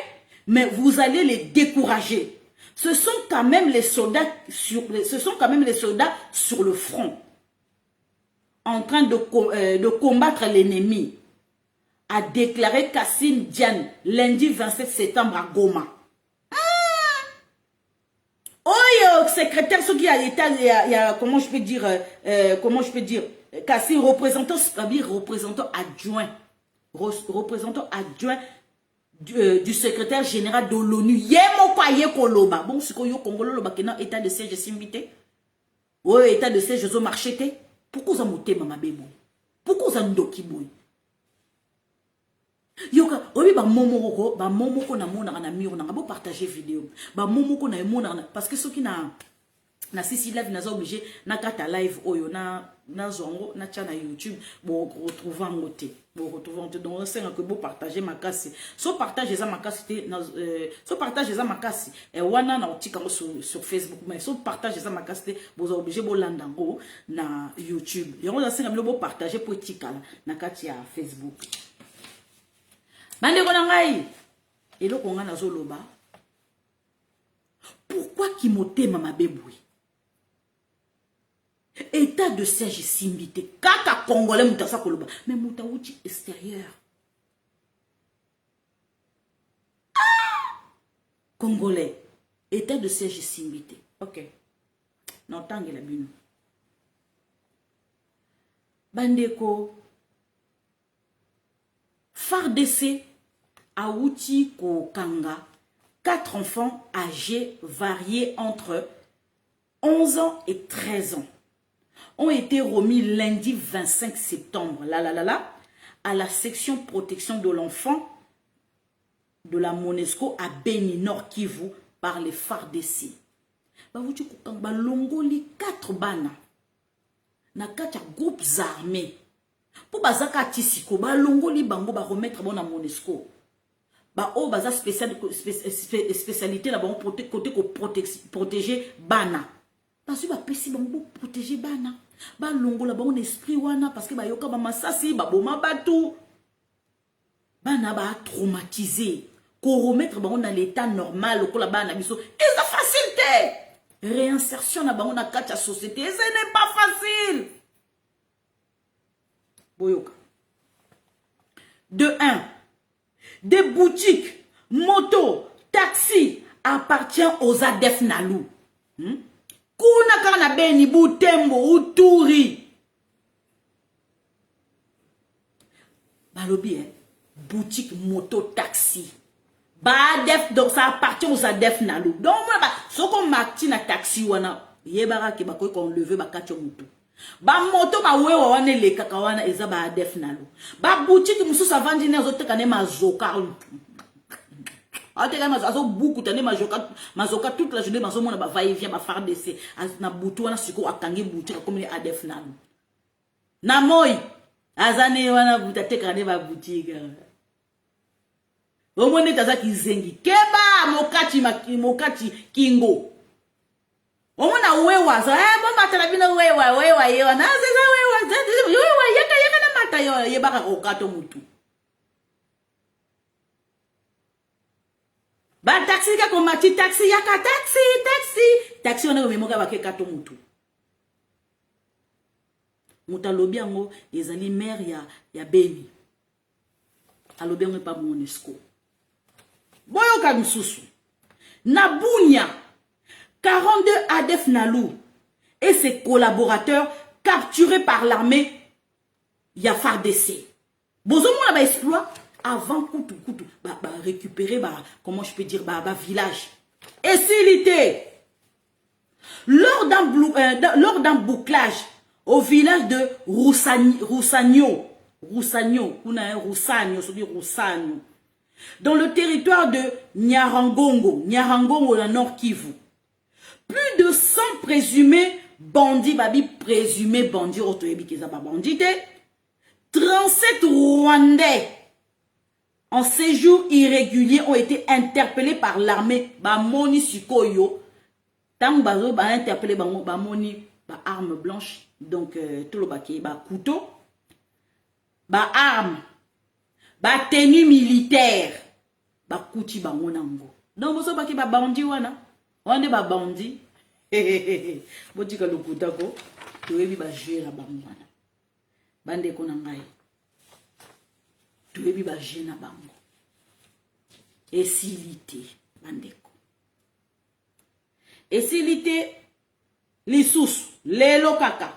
mais vous allez les décourager. Ce sont quand même les soldats sur le front, en train de combattre l'ennemi, a déclaré Kassim Diane lundi 27 septembre à Goma. Oh, secrétaire, ce qui a été, comment je peux dire, Kassim, représentant adjoint du secrétaire général de l'ONU. Bon, c'est quoi, Congolo, le Bakena, état de siège, simbité. Ouais, état de siège, je marché. Pourquoi vous avez mama bébé? Pourquoi vous avez ndoki boy? Yoka, obi ba momoko na mona na miro na bo partager vidéo. Ba momoko na mona parce que ceux qui na sisi live naza obligé na kata live oyo na zongo na tcha na YouTube bo retrouver en côté. Bo retrouver en donc c'est que bo partager ma casse. So partager ça ma casse so partager ça ma casse et wana na otika sur Facebook mais so partager ça ma casse bo obligé bo landango na YouTube. Yango ça c'est que bo partager pour tika na kati ya Facebook. Bande konangai eloko nga nazoloba pourquoi ki motema mabeboui état de siège simbité kaka congolais mutasa koloba mais mutawuti extérieur congolais état de siège simbité ok non tangela bino bandeko FARDC Aouti Kokanga, 4 enfants âgés variés entre 11 ans et 13 ans ont été remis lundi 25 septembre à la section protection de l'enfant de la MONUSCO à Beni Nord Kivu par les FARDC. Aouti Kokanga longoli 4 bana na 4 groupes armés. Pour bazaka tisiko ba longoli bango ba remettre bon na MONUSCO ba o baza spécialité là bon côté ko protéger bana parce que ba pesi bango protéger bana ba longola bango esprit wana parce que ba yoka ba masasi ba boma batu bana ba traumatisé ko remettre bango dans l'état normal ko la bana biso et ça facilité réinsertion na bango na kati ya société ce n'est pas facile. Boyoka. De 1. Des boutiques, motos, taxis appartiennent aux ADF Nalou. Kuna kana beni butembo uturi. Balobi boutique moto taxi. Ba def donc ça appartient aux adef nalo. Donc moi ba so ko marti na taxi wana yebara ke ba ko lever ba katcho moto. Ba moto ba wewa wana le kaka wana eza ba adef nalo. Ba boutique mususu avandi na zo teka ne mazoka. Ateka mazo beaucoup tane mazoka toute la journée mazo mona ba va et vient ba faire DC na butu wana siko akangi boutique comme les adef nalo. Na moi azane wana butateka ne ba boutique. Omone tazaki zengi keba mokati kingo. Omona wewa za mama talabina wewa yewa na zeza wewa yaka na mata yo yebaka okato mutu. Ba taxi ka komati taxi yaka taxi ona memoka bake kato mutu. Mutalobi yango ezali maire ya Beni. Alobi yango pa Monesco. Boyoka misusu. Nabunya 42 ADF Nalou et ses collaborateurs capturés par l'armée Yafar DC. Bozo mona ba exploit avant kutu ba récupérer comment je peux dire ba village. Et s'ilité lors d'un bouclage au village de Roussagno, dans le territoire de Nyarangongo dans Nord Kivu. Plus de 100 présumés bandits, présumés bandits, 37 Rwandais en séjour irrégulier ont été interpellés par l'armée Bamoni Sikoyo. Tant bazo ba interpellé Bamoni ba arme blanche, donc tout le baké ba couteau, ba arme, ba tenue militaire, ba kouti ba monango. Donc bozo baké ba bandi wana, wande ba bandi. Botika lokuta ko, toyebi ba jouer la bango wana. Bande ko na ngai. Toyebi ba jouer na bango. Esilité bandeko. Esilité lisusu lelo kaka.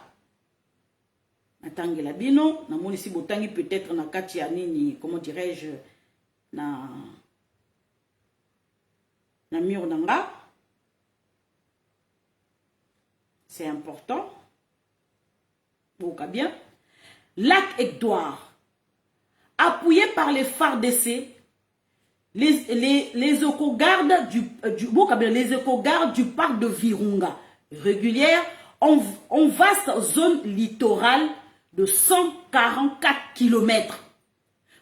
Atangela bino na moni si botangi peut-être na kati ya nini, comment dirais-je, na mur nanga. C'est important. Boka bien. Lac Edouard, appuyé par les FARDC, les éco-gardes du parc de Virunga régulière en vaste zone littorale de 144 km.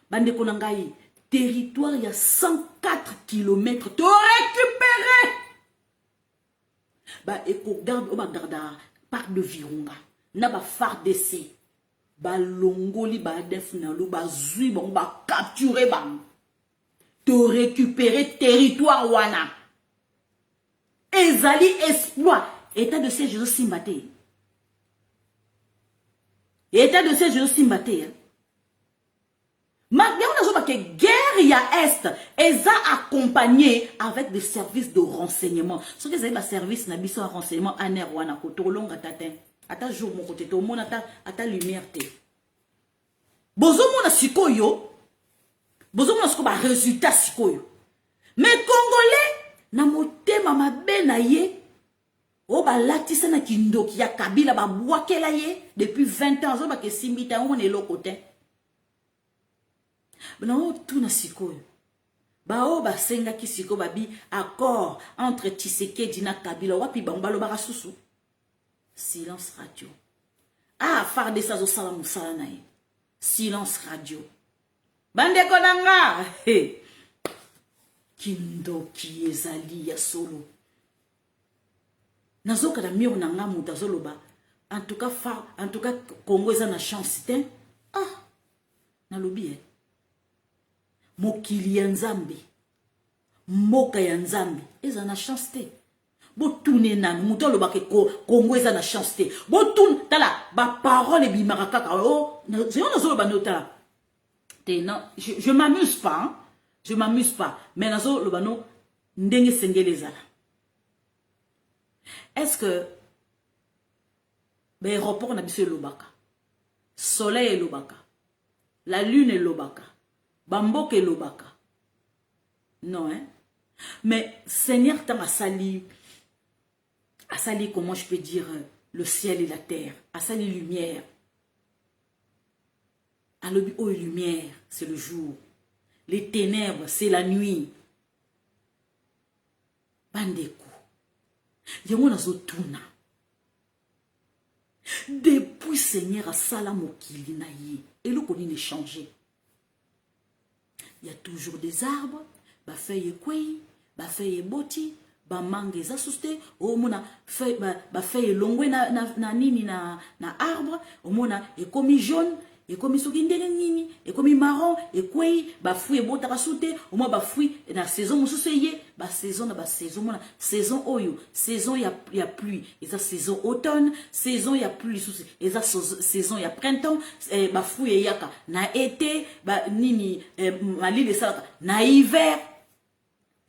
Bande Konangaï, territoire il y a 104 km. Tu récupéré. Ba éco-garde au Bagarda, parc de Virunga. Na ba FARDC. Ba longoli ba def nalo ba zui ba capturer ba. Te récupérer territoire wana. Ezali exploit. État de siège aussi maté. État de siège aussi maté. Maintenant, on a que guerre ya est, elles a accompagné avec des services de renseignement. Ce que c'est le service na biso renseignement aner wana ko to longa tatin. Ata jour mon côté to mon ata lumière te. Bozo mona sikoyo. Bozo mona siko ba résultat sikoyo. Mais congolais na motema mabe na ye. O ba latisa na kindoki ya Kabila ba bwakela ye depuis 20 ans zo ba ke simbita on est lokote. Non, tout na sikoyo. Ba o ba senga ki siko babi accord entre Tshisekedi na Kabila wapi bambalo ba susu. Silence radio. Ah, farde sa zo sala musala na ye. Silence radio. Bande konanga. Hey. Kindoki ezali ya solo. Nazoka na miro nanga muta zoloba. En tout cas Congo eza na chance te. Ah. Na lobi Mokili ya Nzambe. Moka ya Nzambe. Eza na chance te. Botune nan muto loba ke Congo eza na chance te. Botune tala ba parole bi marakaka. Oh, je on zoloba nota. Te non, je m'amuse pas. Hein? Je m'amuse pas. Mais nazo loba no ndenge sengelezala. Est-ce que l'aéroport n'a pas lobaka, soleil est lobaka, la lune est lobaka, Bamboke lobaka. Non, hein? Mais Seigneur t'a asali, comment je peux dire, le ciel et la terre, asali lumière. Alobi oh lumière, c'est le jour. Les ténèbres, c'est la nuit. Bandeko. Yango nazotuna. Depuis Seigneur a salamokili na ye, et le koni ne changé. Il y a toujours des arbres, ba feuille kwei, ba feuille boti, ba mangue za suste, o mona feuille ba feuille longwe na nini na arbre, o mona e komi jaune, e komi soki ndenge nini, e komi marron, e kwei, ba fruit bota ka sute, o mo ba fruit na saison mususu ye, ba saison na ba saison mona, saison oyo, saison ya pluie, et ça saison automne, saison ya pluie susu, et ça saison ya printemps, ba fruit yaka na été, ba nini malile salaka na hiver.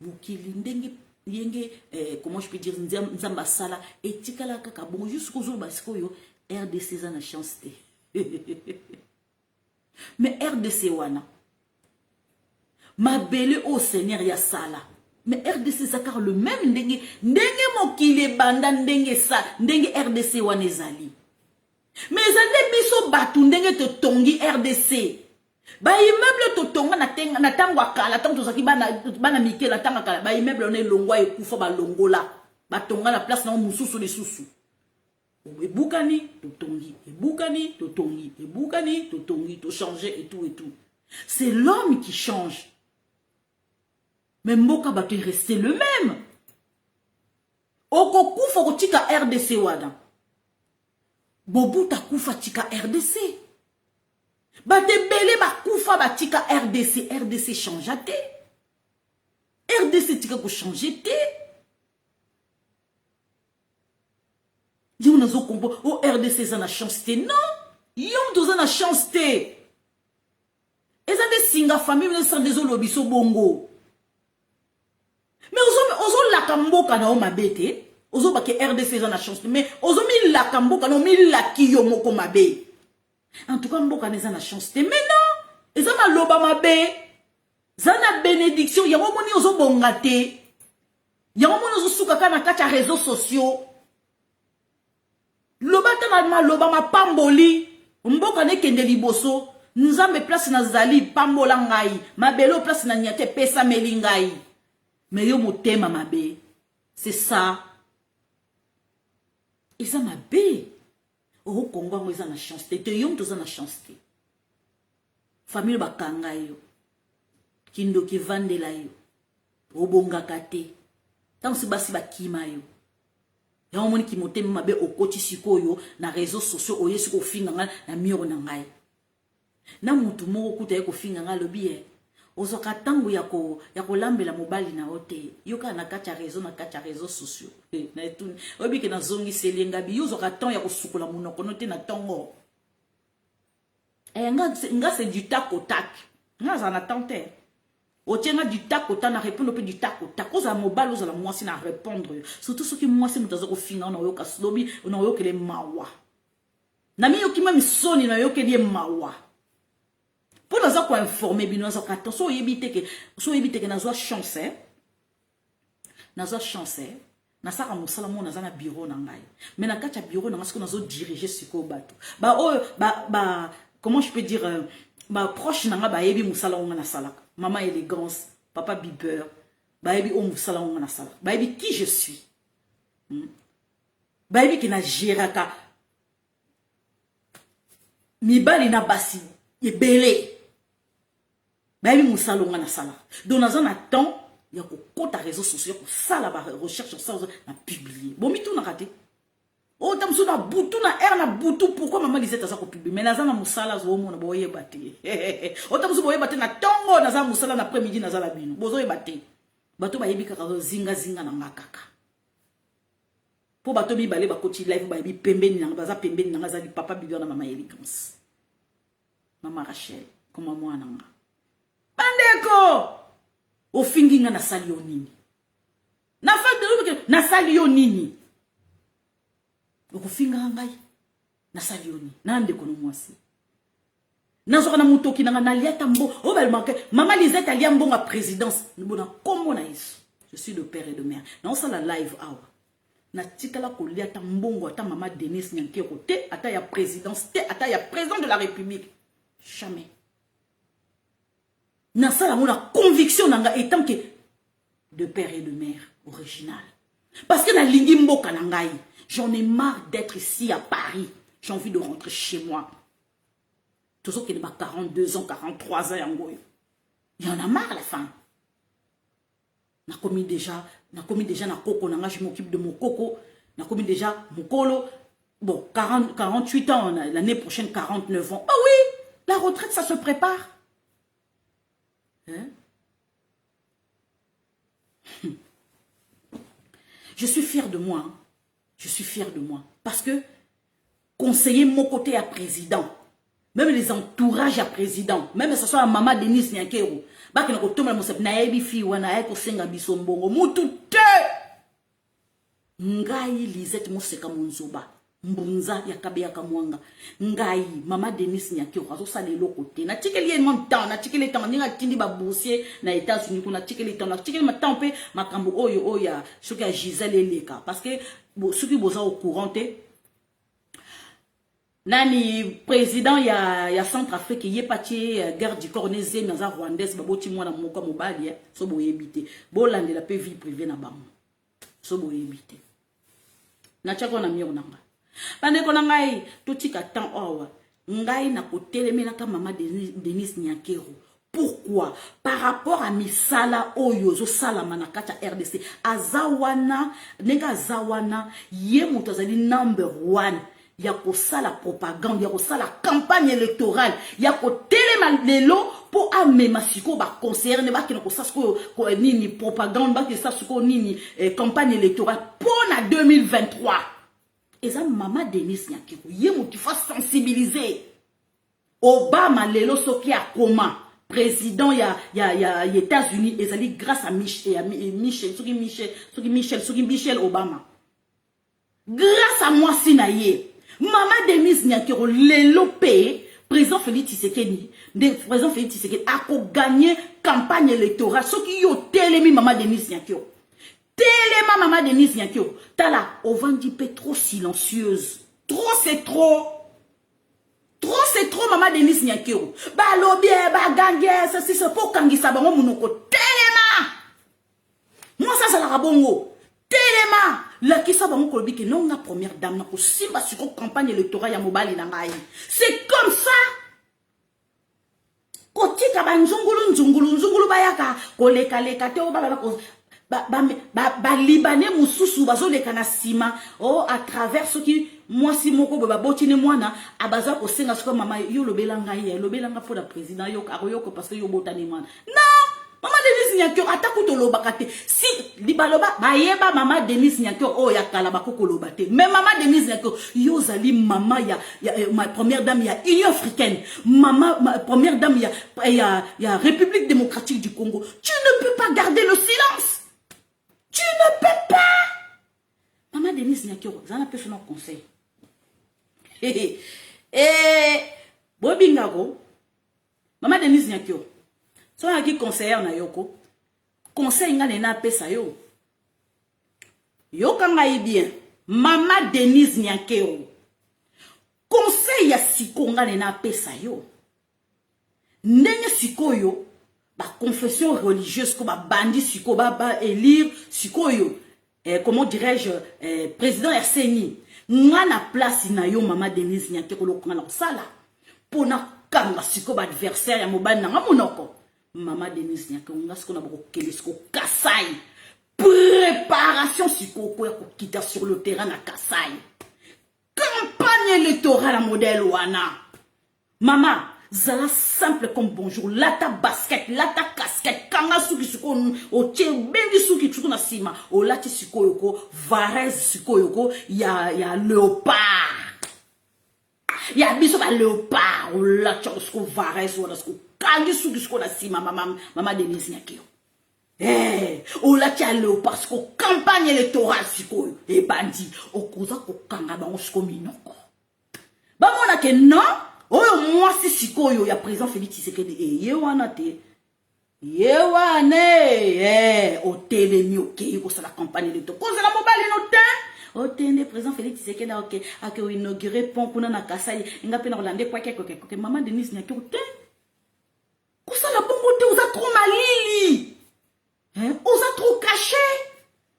Mukili ndenge yenge comment je peux dire nzamba sala etikala kaka bon jusqu'au jour basikoyo RDC za na chance te. Mais RDC wana mabele au Seigneur ya sala. Mais RDC zakar le même ndenge mokili banda ndenge sa ndenge RDC wana ezali. Mais ezali biso batu ndenge to tongi RDC. Ba immeuble to tonga na tangwa kala tango to zaki bana mikela tanga kala ba immeuble on longwa e kufa ba longola ba tonga la place na mususu les susu. Ebukani to tongi, ebukani to tongi, ebukani to tongi, to changer et tout et tout. C'est l'homme qui change. Mais mboka ba te rester le même. Oko kufa ko tika RDC wada. Bobuta kufa tika RDC. Bate belé ba kufa ba tika RDC. RDC change te. RDC tika ko changer te. Yo nazo kombo o RDC za na chance te. Non. Yo doza na chance te. Eza de singa famille ne sans désolé biso bongo. Mais ozo la kamboka na o mabete. Ozo ba ke RDC za na chance te. Mais ozo mi la kamboka no mi la kiyo moko mabe. En tout cas, mboka neza na chance te. Mais non, eza na loba mabe. Zana bénédiction, yango moni ozo bongate. Yango moni ozo sukaka na kati ya réseaux sociaux. Loba ta ma loba ma pamboli. Mboka ne kende liboso. Nzambe place na zali pambola ngai. Mabelo place na nyate pesa melingai. Mais yo motema mabe. C'est ça. Eza mabe. Oh Congo ngo eza na chance te yom toza na chance te famille bakanga yo kindo ki vandela yo obongaka te tant si basi bakima yo ya omoni ki motema mabe okoti sikoyo na réseaux sociaux oyesi ko finga na miro na ngai na mutu moko kuta ye ko finga nga lobi ozoka tango ya ko lambela mobali na ote yoka na kati ya réseaux sociaux na etuni obi ke na zongi selenga bi yozoka tango ya ko sukula munoko note na tongo nga c'est du tac au tac nga za na tante otienga du tac au tac na répondre pe du tac au tac oza mobali oza la mwasi na répondre surtout ceux qui mwasi mutazo ko finga na yoka slobi na yoka le mawa na mi yoki même soni na yoka le mawa. Pour nous informer, nous avons attention, éviter que nous avons chance, nous avons chance, nous avons salamon, nous avons bureau nangai. Mais na kacha bureau nangai, ce que nous avons dirigé sur le bateau. Comment je peux dire, proche nangai, ba ebi musalamon na salak. Maman élégance, papa biber, ba ebi o musalamon na salak. Ba ebi qui je suis. Ba ebi qui na géraka. Mi bali na basi, e belé. Baby musalonga na sala. Donc nous avons temps, il y a compte réseaux sociaux pour ça la recherche ça na publier. Bon mi tout na raté. Oh tamso na butu na air na butu pourquoi maman disait ça ko publier. Mais nazana musala zo mo na boye baté. Oh tamso boye baté na tongo nazana musala na après-midi nazala bino. Bozo e baté. Bato ba yebi kaka zinga na makaka. Po bato mi balé ba koti live ba yebi pembeni na baza pembeni na ngazali papa bibi na mama élégance. Maman Rachel comme moi nanga. Bandeko o finginga na salio nini na fa de na salio nini o finga ngai na salio nini na ndeko no mwasi Nazora mutoki na liata mbo. Oh bel manque. Maman Lisette a lié mbonga présidence. Comment na iso? Je suis de père et de mère. Non ça la live hour. Na tikala ko liata mbongo ata maman Denise Nyankero te ata ya présidence te ata ya président de la République. Jamais. Na ça la mona conviction nanga étant que de père et de mère original. Parce que na lingi mboka nangai. J'en ai marre d'être ici à Paris. J'ai envie de rentrer chez moi. Tout ce qui est 42 ans, 43 ans, il y en a marre à la fin. Na commis déjà na coco, je m'occupe de mon coco. Na commis déjà mon colo. Bon, 48 ans, l'année prochaine 49 ans. Ah oui, la retraite, ça se prépare. Hein? Je suis fière de moi. Hein. Je suis fière de moi. Parce que conseiller mon côté à président, même les entourages à président, même que ce soit maman Denise Nyankero, bah que nous tombe mon sep na ebi fi wana eko senga bisombongo mutu te. Ngai Lisette Moseka Monzoba, mbunza ya kabe ya kamwanga. Ngai mama Denise Nyankero azo sale lokote. Na tikeli en temps, na tikeli temps ninga tindi ba boursier na États-Unis kuna tikeli temps, na tikeli matin pe makambo oyo ya soki ya Gisèle Eleka parce que ceux qui boza au courant te nani président ya Centrafrique yé pati guerre du Cornézé naza rwandaise baboti mwana moko mobali so boyebite bolande la pe vie privée na bango so boyebite na chako na miro nanga bande ko ngai totika temps owa ngai na kotelemela ka mama Denise Nyankero. Pourquoi? Par rapport à misala oyo zo sala manakata RDC azawana nega azawana ye mutazali number 1 ya ko sala propagande ya ko sala campagne électorale ya ko telema lelo po amema siko ba conseiller ne ba ki ko sasko ko nini propagande ba ki sasko nini campagne électorale pour na 2023 eza mama Denise Nyankero ye mutu fa sensibiliser Obama lelo soki akoma président ya États-Unis ezali grâce à Michelle Obama. Grâce à moi sinaye. Maman Denise Nyankero lelo pe président Félix Tshisekedi a gagné campagne électorale ce qui yo telemi maman Denise Nyankero. Telema maman Denise Nyankero. Tala ovandi pe trop silencieuse. Trop c'est trop. Trop c'est trop maman Denise Nyankero. Ba lobby ba gangue ça c'est pour kangisa bango munoko telema. Moi ça la rabongo. Telema la kisa bango ko lobby que non la première dame na ko simba sur campagne électorale ya mobali na ngai. C'est comme ça. Kotika ba nzungulu bayaka koleka leka te o baba ko ba libanais mususu bazoleka na sima oh à travers ce qui moi si moko ba botine mwana abaza ko senga siko mama yo lobelanga ye lobelanga pour la président yo ko parce que yo botane mwana non maman Denise Nyankero ataku to lobakate si libaloba ba yeba maman Denise Nyankero oh ya kala bakoko lobate mais maman Denise Nyankero yo zali mama ya ma première dame ya Union africaine ma première dame ya République démocratique du Congo tu ne peux pas garder le silence. Tu ne peux pas. Maman Denise Nyankero, ça n'a pas fait mon conseil. Bobingago. Maman Denise Nyankero. So a qui conseiller na yoko. Conseil nga na pesa yo. Yo kanga bien. Maman Denise Nyankero. Conseil ya siko nga na pesa yo. Ndenge siko yo. Ba confession religieuse ko ba bandi siko ba élire siko yo comment dirais-je président RCNI nga na place na yo mama Denise Nyankero lo kanga na sala pona kanga siko ba adversaire ya mobali na monoko mama Denise Nyankero nga siko na boko kele siko Kasai préparation siko ko ya ko kita sur le terrain na Kasai campagne électorale à modèle wana mama zala simple comme bonjour, lata basket, lata casquette, kanga suki suko, oche bengi suki tuko na sima, o lati suko yoko, varez suko yoko, ya léopard. Ya biso ba léopard, o lati suko varez wala suko, kangi suki suko na sima, mama Denise Nyankero. O lati ya léopard suko, campagne électorale suko, e bandi, o koza ko kanga bango suko minoko. Ba mona ke non, Oyo moi si sikoyo ya président Félix Tshisekedi ye wana te. Ye wane o telemi okei ko sala campagne de to. Ko sala mobali no te. O tende président Félix Tshisekedi OK ake inaugurer pont kuna na Kasai nga pe na Rolande kwa ke maman Denise Nyake o te. Ko sala bongo te oza trop malili. Hein? Oza trop caché.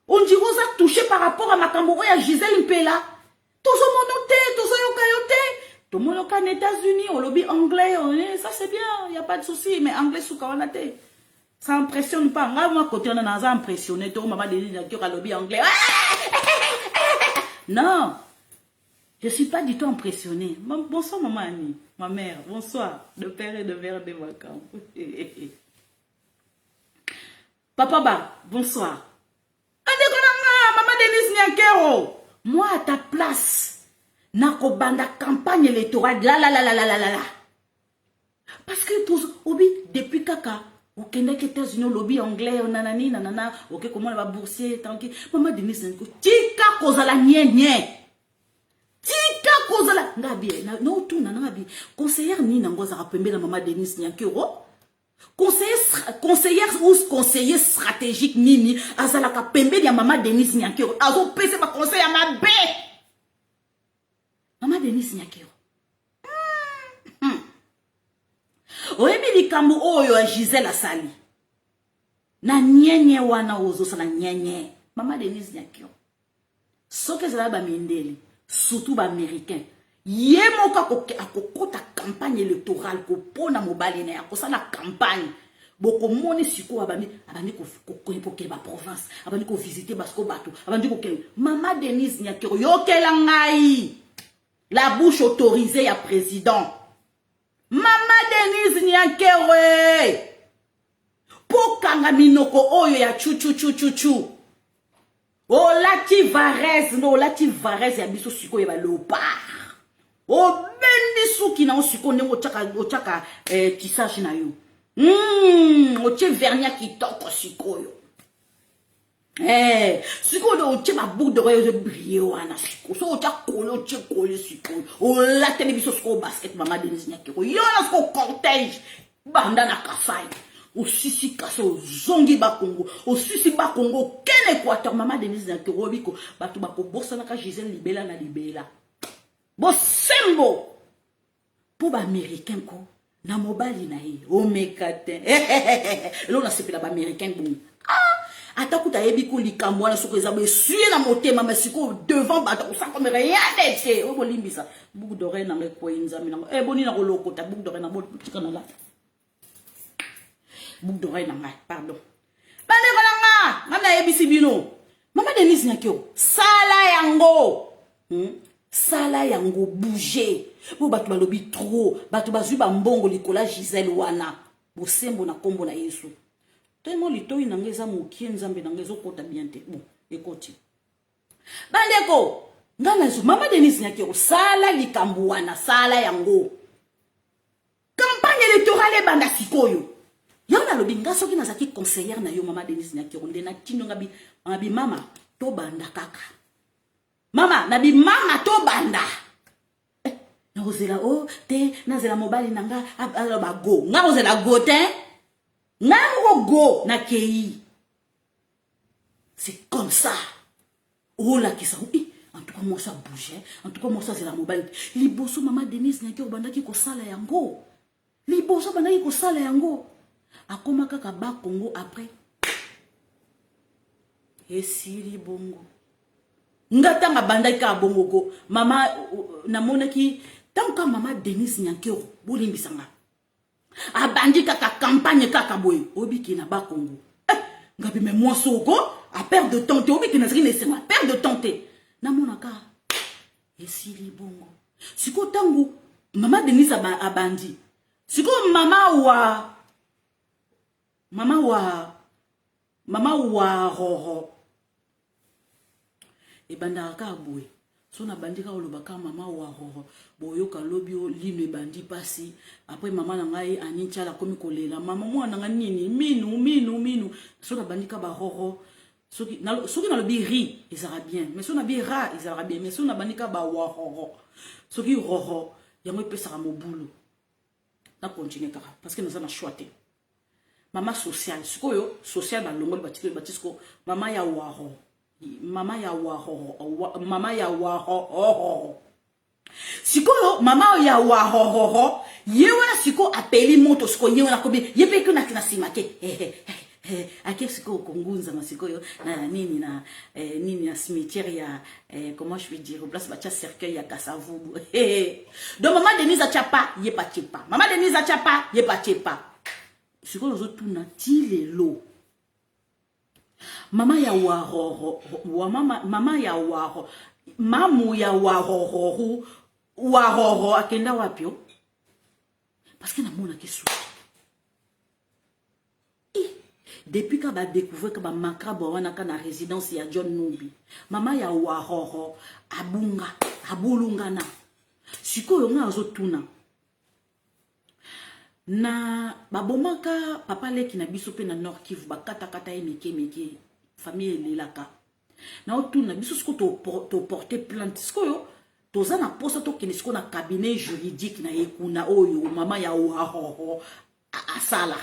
On dit oza touché par rapport à makambo ya Gisèle Mpela. Tozo monoté, tozo yokayote. Tout le monde aux États-Unis, au lobby anglais, ça c'est bien, il n'y a pas de souci, mais anglais sous Kawanate. Ça impressionne pas. Moi, côté on a impressionné, tout le monde m'a dit que le lobby anglais. Non, je ne suis pas du tout impressionné. Bonsoir, maman Annie, ma mère, bonsoir, de père et de mère de vacances. Papa Ba, bonsoir. Maman Denise Nyakero, moi à ta place. Nako banda campagne électorale la. Parce que tous obi depuis kaka au Québec États-Unis lobby anglais nanani nanana OK comment on va boursier tanki maman Denise Nyako tika kozala nyenye tika kozala ngabi na no tu nanabi conseillère ni nangoza rapembe la maman Denise Nyako conseillère ou conseiller stratégique nini azala ka pembe ya maman Denise Nyako azo pese ba conseil à ma bé. Maman Denise Nyakero. Oyebi likambo oyo ya Gisèle asali. Na nyenye wana ozo sana nyenye. Maman Denise Nyakero. Soke zala ba mindeli, surtout ba américain. Ye moka akokota campagne électorale ko pona mobali na ya ko sala campagne. Boko moni siko abandi ko époque ba province, abandi ko visiter basko bato, abandi ko kel. Maman Denise Nyakero yokela ngai. La bouche autorisée à président. Maman Denise Nyakero. Pokanga minoko oyo ya chu. O lati Varese, no lati Varese ya biso siko ya léopard. O bendi suki na osiko ne ochaka tissage na yo. Oche vernia kitoko siko yo. Siko de oche ba boucle d'oreille de briller wana siko. So ocha kolo siko. O la télévision siko basket maman Denise Nyakero. Yo na siko cortège banda na Kasai. O sisi kaso zongi ba Congo. O sisi ba Congo ken Équateur maman Denise Nyakero biko batu ba ko bossa na ka Gisèle libela na libela. Bo sembo pour ba américain ko na mobali na ye o mekaten. Lo na sepela ba américain bon. Atakuta yebi ko likambo na soko ezabo suye na motema masiko devant bata ko sa comme rien n'était o bolimbisa boucle d'oreille na ko inzami na boni na ko lokota boucle d'oreille na bo tikana la boucle d'oreille na ngai pardon bane ko na yebi sibino maman Denise Nyakero sala yango bouger bo batu balobi trop batu bazui ba mbongo likola Gisèle wana bo sembo na kombo na Yesu. Tellement litoi nangeza mokie nzambe nangezo kota bien te. Bon, écoute. Bandeko, ngana zo maman Denise Nyakero sala likambo wana sala yango. Campagne électorale banda sikoyo. Yana lobi ngaso ki nazaki conseillère na yo maman Denise Nyakero ndena tinyo ngabi mama to banda kaka. Mama nabi mama to banda. Nazela o te nazela mobali nanga aloba go. Ngazela go te. Go na kei. C'est comme ça. Oh là qui ça. En tout cas moi ça bouge. En tout cas moi ça c'est la mobile. Liboso maman Denise Nyakero bandaki ko sala yango. Liboso bandaki ko sala yango. Akoma kaka ba Congo après. Esiri bongo. Ngata nga bandaki ka bongo ko. Mama namonaki tant que maman Denise Nyakero bolimbisanga. Abandi kaka campagne kaka boy obiki na ba Congo ngabi me moi soko a perdre de temps obiki na zri nesema perdre de temps na monaka esili bongo siko tangu mama Denise abandi siko mama wa roho e banda ka boy so na bandi ka olobaka mama wa roho boyoka lobi o lino bandi pasi après mama na ngai anincha la komi kolela mama mwana nga nini minu so na bandi ka ba roho soki na lobi ri ezara bien mais so na bi ra ezara bien mais so na bandi ka ba wa roho soki roho yango epesaka mobulu na continue kaka parce que naza na choix te mama social sikoyo social balongoli batisiko mama ya waro sikoyo mama ya waro ye wana siko apeli moto siko ye wana kobi ye pe kuna sima ke ake siko kongunza masikoyo na nini na cimetière ya comment je vais dire place bacha cercueil ya Kasavubu donc maman Denise Achapa ye pa chepa maman Denise Achapa ye pa chepa sikoyo zo tuna ti lelo mama ya waro mama ya waro mamu ya waro akenda wapio parce que namona ke souci depuis que ba découvert que ba macabre wana ka na résidence ya John Numbi mama ya waro abulungana sikoyo nga azotuna na babomaka papa leki na biso pe na Nord Kivu bakata meke famille lelaka na otuna biso siko to porter plainte sikoyo toza na posa to kene siko na cabinet juridique na ekuna oyo mama ya waro asala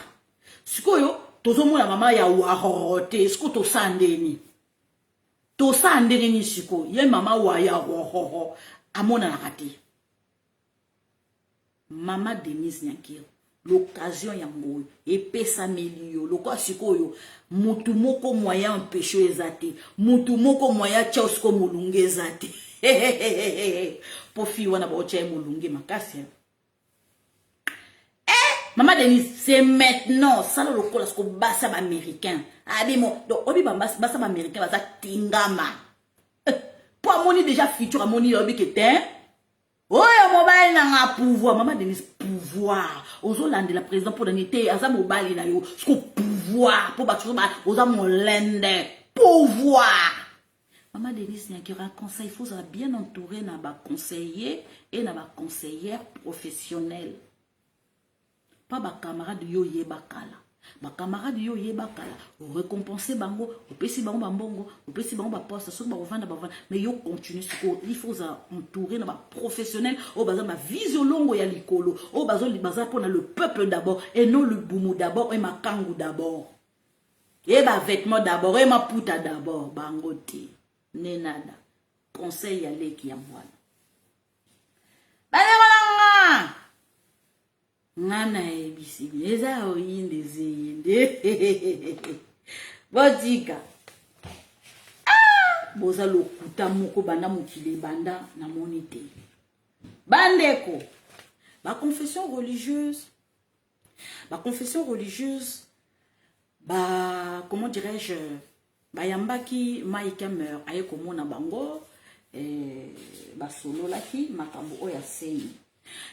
sikoyo tozomona mama ya waro te siko to sandeni siko ye mama wa ya waro amona na kati mama Denise Nyankiro l'occasion ya ngoyo epesa melio lokwa sikoyo mutu moko moyen empêcher ezate mutu moko moyen chaos ko mulunge ezate pofi wana ba ocha mulunge makasi Maman Denise, c'est maintenant. Ça le local, ce que basa américain. Abimo, donc obi basa américain, basa tingama. Pour amoni déjà futur, amoni obi kete. Oh, mobile n'a pouvoir. Maman Denise, pouvoir. Ozo lande la président pour l'unité, aza mobile na yo. Ce que pouvoir pour battre oza molende. Pouvoir. Maman Denise, il y a un conseil, il faut bien entourer na ba conseiller et na ba conseillère professionnelle. Pas ba camarade yo ye bakala. Ba camarade yo ye bakala. Vous récompensez bango, vous payez bango bambongo, vous payez bango ba poste, ça ba vendre ba vendre. Mais yo continue ce que il faut entourer na ba professionnel, au bazar ma vision longo ya likolo, au bazar pour le peuple d'abord et non le boumou d'abord et ma kangu d'abord. Et ba vêtement d'abord et ma puta d'abord, bangote. Nenada. Conseil ya leki ya mwana. Bale Nana ebisi eza oyinde zinde botika boza lokuta moko banda mokile banda na monite bandeko ba confession religieuse comment dirais-je bayambaki Maïka Meur aye komona bango basolo laki makambo oya seni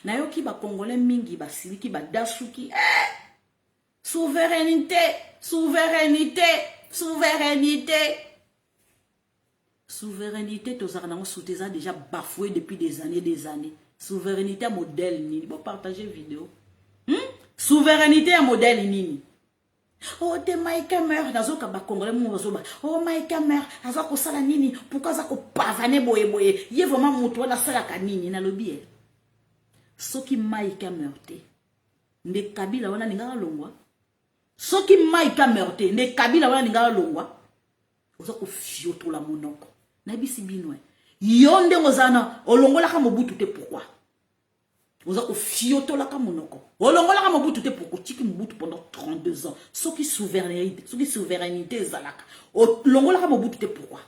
Nayoki ba congolais mingi ba siliki ba dasuki souveraineté tozaka nango souteza déjà bafoué depuis des années souveraineté modèle nini bon partager vidéo souveraineté à modèle nini oh te Maïka Meur nazoka ba congolais mo bazoba oh Maïka Meur azako sala nini pourquoi azako pavane boye ye vraiment mutu wana sala ka nini na lobi soki Maïka meurte nde kabila wana ningala longwa soki Maïka meurte nde kabila wana ningala longwa oza ko fioto la monoko na bisi binwe yonde ozana olongola ka mobutu te pourquoi oza ko fioto la ka monoko olongola ka mobutu te pourquoi tiki mobutu pendant 32 ans soki souveraineté zalaka olongola ka mobutu te pourquoi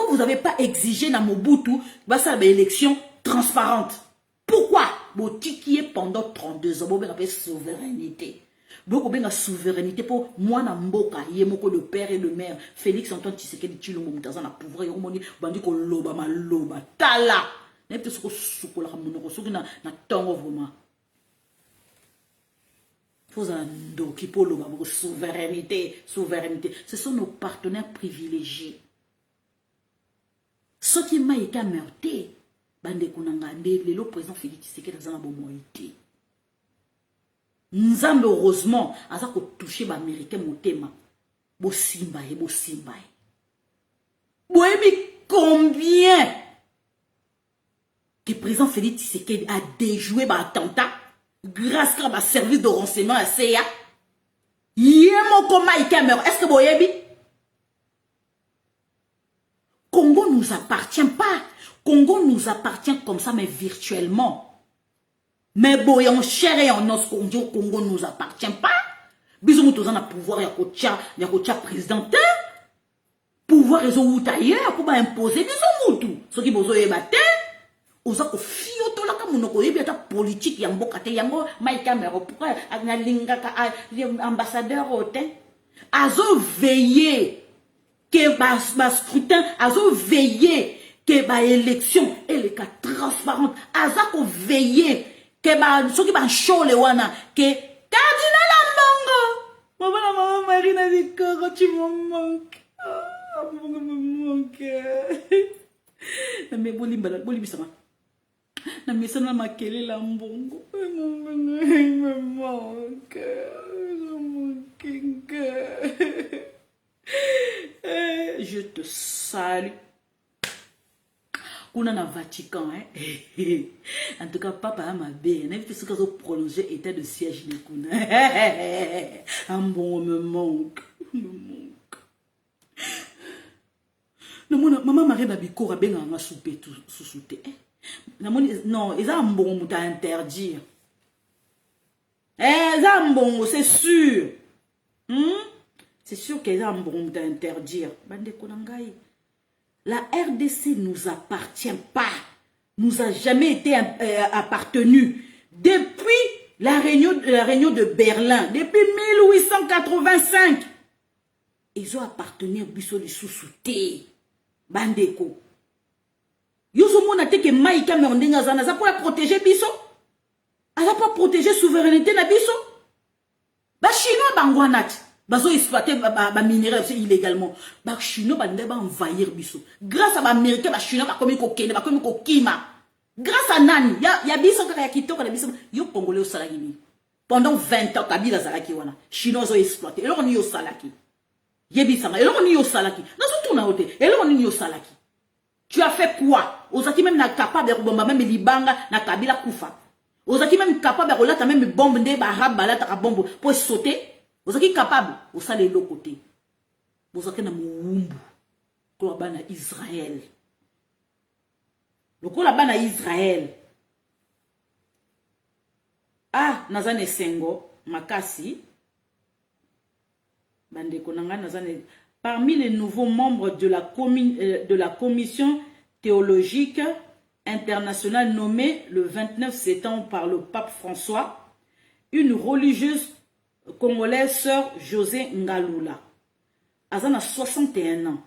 vous avez pas exigé na mobutu basa ba élection transparente. Pourquoi? Botiki pendant 32 ans, vous avez souveraineté. Vous avez souveraineté pour moi, Namboka, Yemoko, le père et le mère. Félix Antoine Tshisekedi, tu le monde dans un pouvoir, et on dit, bandi ko loba, ma loba, tala. N'est pas ce que souko la monoko, ce que na tango vraiment. Faut un do qui pour loba, souveraineté. Ce sont nos partenaires privilégiés. Ce qui m'a été meurté. Bande kunanga le président Félix Tshisekedi dans la bomoité. Nzambe heureusement aza ko toucher ba américain motema. Bo simba. Boyebi combien que le président Félix Tshisekedi a déjoué l'attentat grâce à un service de renseignement à CIA. Yémoko Mike Cameron, est-ce que vous voyez? Congo nous appartient pas. Congo nous appartient comme ça, mais virtuellement. Mais bon, en chair et en os, Congo nous appartient pas. Bisous, nous avons le pouvoir, il y a président. Pouvoir ils ont ailleurs pour imposer bisous tout. Ce qui besoin de battre. Oza ko fioto la kamunoko yebi ata politique yango kate yango Mike Cameron pourquoi analinga ka ambassadeur ote azo veiller que ba scrutin azo veiller que ba élection elle est transparente aza ko veiller que ba soki ba show le wana que cardinal Ambongo maman Marina Vikoro tu me manques Ambongo me manque mais boli bisama na misana makele la Mbongo me manque je te salue kuna na Vatican en tout cas papa m'a bien n'avait ce qu'on prolonger état de siège de kuna Mbongo me manque maman Marie Babikora benga nga souper tout sous-souté non, ils ont un bon mot à interdire. Ils ont un bon mot, c'est sûr. C'est sûr qu'ils ont un bon mot à interdire. La RDC ne nous appartient pas. Nous a jamais été appartenu. Depuis la réunion de Berlin, depuis 1885, ils ont appartenu à Bissot de sous-souté. Bandeko. Yozomo te que Mike Cameron ndengazana za pour protéger biso. Ala pas protéger souveraineté na biso. Ba chinois bangwanat. Bazo exploiter ba minerais illégalement. Ba chinois ba ndeba envahir biso. Grâce à ba américain ba chinois ba komi ko kende ba komi ko kima. Grâce à nani ya biso ka ya kitoko na biso yo congolais au salaki. Pendant 20 ans Kabila zalaki wana. Chinois ont exploité. Et là on y au salaki. Yebisama. Et là on y au salaki. Na surtout na hote. Et là on y au salaki. Tu as fait quoi? Ozaki même na capable de bomba même libanga na Kabila kufa. Ozaki même capable de relata même bombe de barab balata bombe pour sauter. Ozaki capable au sale l'autre côté. Ozaki na muumbu. Ko bana Israël. Le ko la bana Israël. Ah, nazane sengo makasi. Bande konanga nazane. Parmi les nouveaux membres de la commission théologique internationale nommée le 29 septembre par le pape François, une religieuse congolaise, sœur José Ngalula, Azana 61 ans,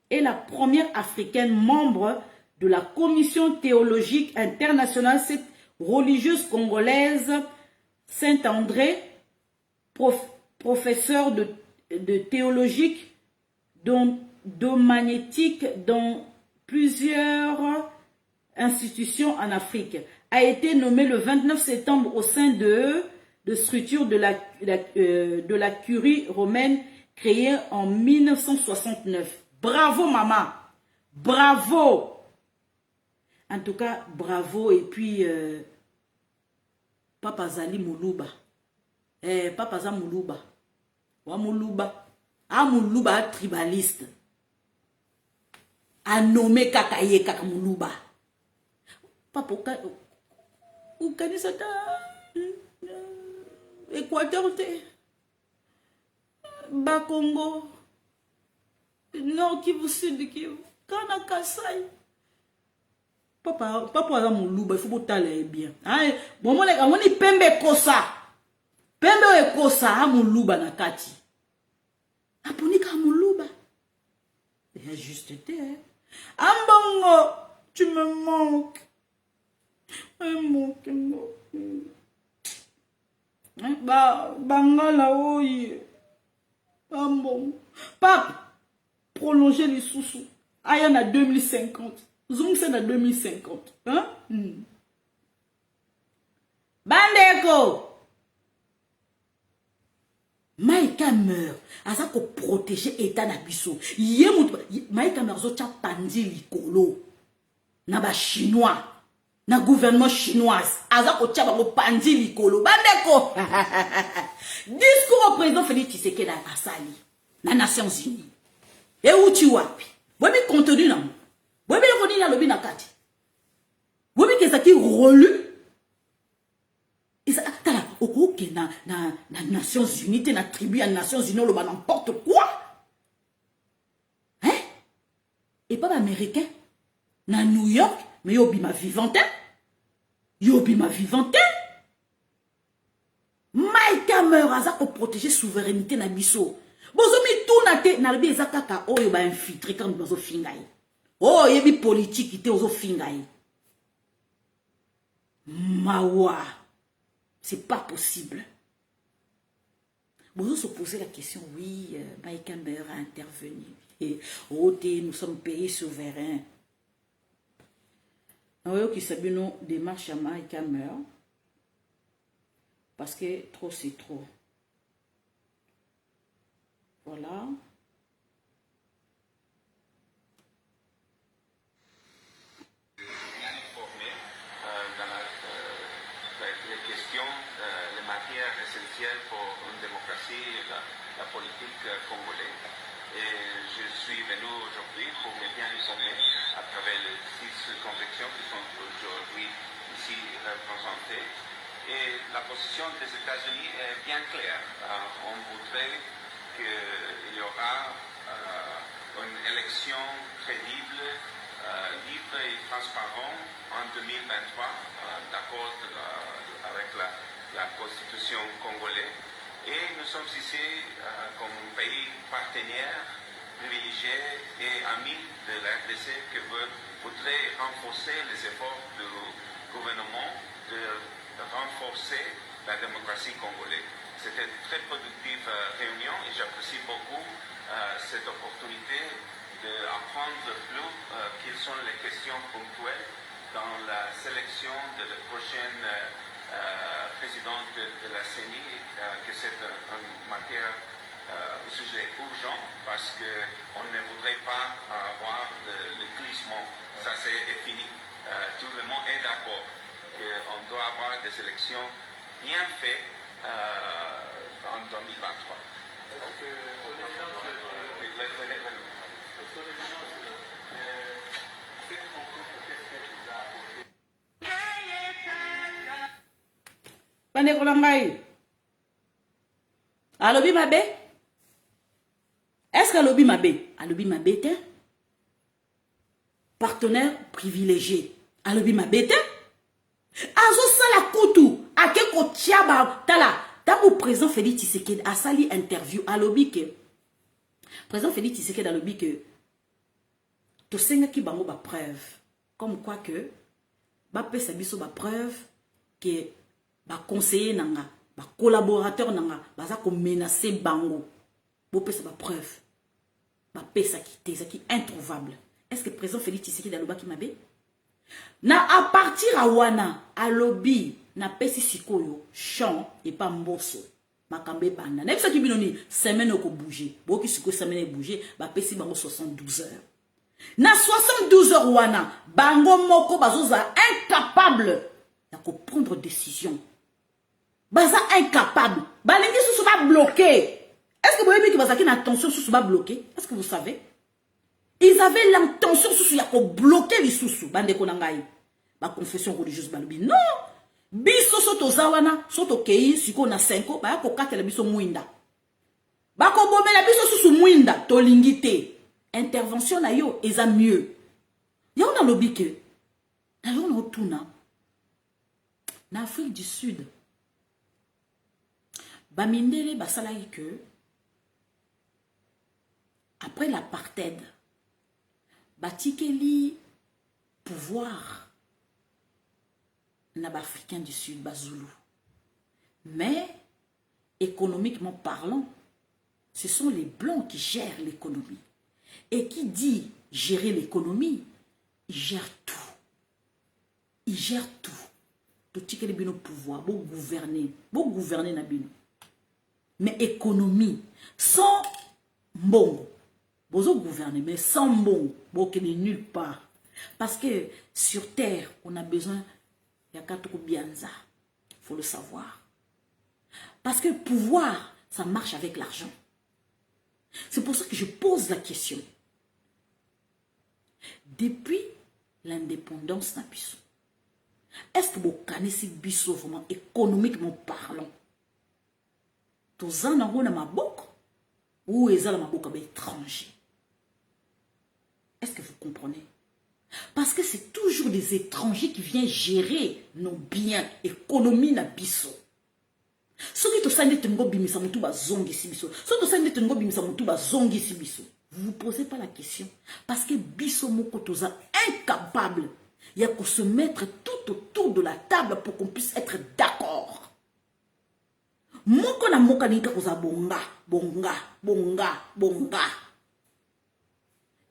est la première africaine membre de la commission théologique internationale. Cette religieuse congolaise, Saint-André, professeur de théologique magnétique dans plusieurs institutions en Afrique, a été nommé le 29 septembre au sein de structure de la curie romaine créée en 1969. Bravo maman, bravo. En tout cas, bravo. Et puis Papa Zali Moulouba, Papa Zali Moulouba, wa Moulouba. A Moulouba tribaliste. A nommé Kakaye Kaka Moulouba. Papa, ou Kanisata Équateur te Bakongo Nord Kivu Sud Kivu Kana Kasai. Papa a Moulouba, il faut que tu ailles bien. Bon, moi, on est Pembe Kosa. Pembe Kosa, a Moulouba Nakati. Aponika Moulouba. Il y a juste été. Ambongo, tu me manques. Bangala, oui. Ambongo. Pape, prolonger les sous-sous. Ayan à 2050. Zoom, c'est à 2050. Hein? Bandeko. Maïka meurt. Asa ko protéger état na biso. Maïka meurt zo cha pandi likolo. Na ba chinois. na gouvernement chinoise aza ko tia bango pandi likolo bandeko discours au président Félix Tshisekedi asali na Nations Unies e uti wapi bobi contenu na bobi ko nini alobi na kati bobi kezaki relu tala okoke na Nations Unies te na tribu ya Nations Unies loba n'importe quoi hein et pas américain na New York mais yobima vivante yobima vivante Mike Hammer aza ko protéger souveraineté na biso bozomi tuna te na lobi ezakaka oyo ba infiltrer quand bazo fingai oh yebi politique te ozo fingai mawa c'est pas possible. Vous se posez la question, oui, Mike Hammer a intervenu. Et, oh, nous sommes pays souverains. Nous qui savons démarche à Mike Hammer parce que trop c'est trop. Voilà. Pour une démocratie, la politique congolaise. Et je suis venu aujourd'hui pour me bien informer à travers les 6 convictions qui sont aujourd'hui ici représentées. Et la position des États-Unis est bien claire. On voudrait qu'il y aura une élection crédible, libre et transparente en 2023, d'accord avec la constitution congolaise. Et nous sommes ici comme pays partenaire, privilégié et ami de la RDC qui voudrait renforcer les efforts du gouvernement de renforcer la démocratie congolaise. C'était une très productive réunion et j'apprécie beaucoup cette opportunité d'apprendre plus quelles sont les questions ponctuelles dans la sélection de la prochaine présidente de la CENI, que c'est une matière, un sujet urgent parce qu'on ne voudrait pas avoir le glissement. Ça, c'est fini. Tout le monde est d'accord qu'on doit avoir des élections bien faites en 2023. Bandeko na ngai alobi mabe est-ce que alobi mabe te partenaire privilégié alobi mabe te azo sala kutu ake ko tiaba tala tabu président Félix Tshisekedi asali interview alobi que président Félix Tshisekedi alobi que to senga ki bango ba preuve comme quoi que ba pesa biso ba preuve que ba conseiller nanga ba collaborateur nanga baza ko menacer bango bo pesa ba preuve ba pesa ki te qui introuvable. Est-ce que président Félix Tshisekedi aloba ki mabe na à partir à wana alobi na pesi sikoyo champ et pas mboso makambe banda na bisa ki binoni semaine ko bouger bo ki sikoyo semaine bouger ba pesi bango 72 heures na 72 heures wana bango moko bazoza incapable de prendre décision. Baza incapable. Balingi sous va bloquer. Est-ce que vous voyez que Bazaki a l'intention sous va bloquer? Est-ce que vous savez? Ils avaient l'intention sous ya ko bloquer les sous bande konangai. Ba confession religieuse balobi. Non. Biso soto zawana soto kei siko na 5 ba ko katela biso muinda. Ba ko bomela biso sous muinda tolingi te. Intervention na yo eza mieux. Ya on a lobi que na yo no tuna. Na Afrique du Sud. Bamindele basalaki que après l'apartheid batikeli pouvoir na africain du Sud bazulu mais économiquement parlant ce sont les blancs qui gèrent l'économie et qui dit gérer l'économie ils gèrent tout totikeli bino pouvoir bo gouverner na bino. Mais économie, sans bon, vous gouverner, mais sans bon, vous n'êtes nulle part. Parce que sur terre, on a besoin de bianza. Il faut le savoir. Parce que pouvoir, ça marche avec l'argent. C'est pour ça que je pose la question. Depuis l'indépendance na biso, est-ce que vous connaissez biso vraiment économiquement parlant? Tous en ont na maboko ou ils ont la maboko étranger? Est-ce que vous comprenez? Parce que c'est toujours des étrangers qui viennent gérer nos biens, économie na biso. Vous ne posez pas la question. Parce que biso moko toza incapable. Il y a qu'on se mettre tout autour de la table pour qu'on puisse être d'accord. Moko na moka nika koza bonga.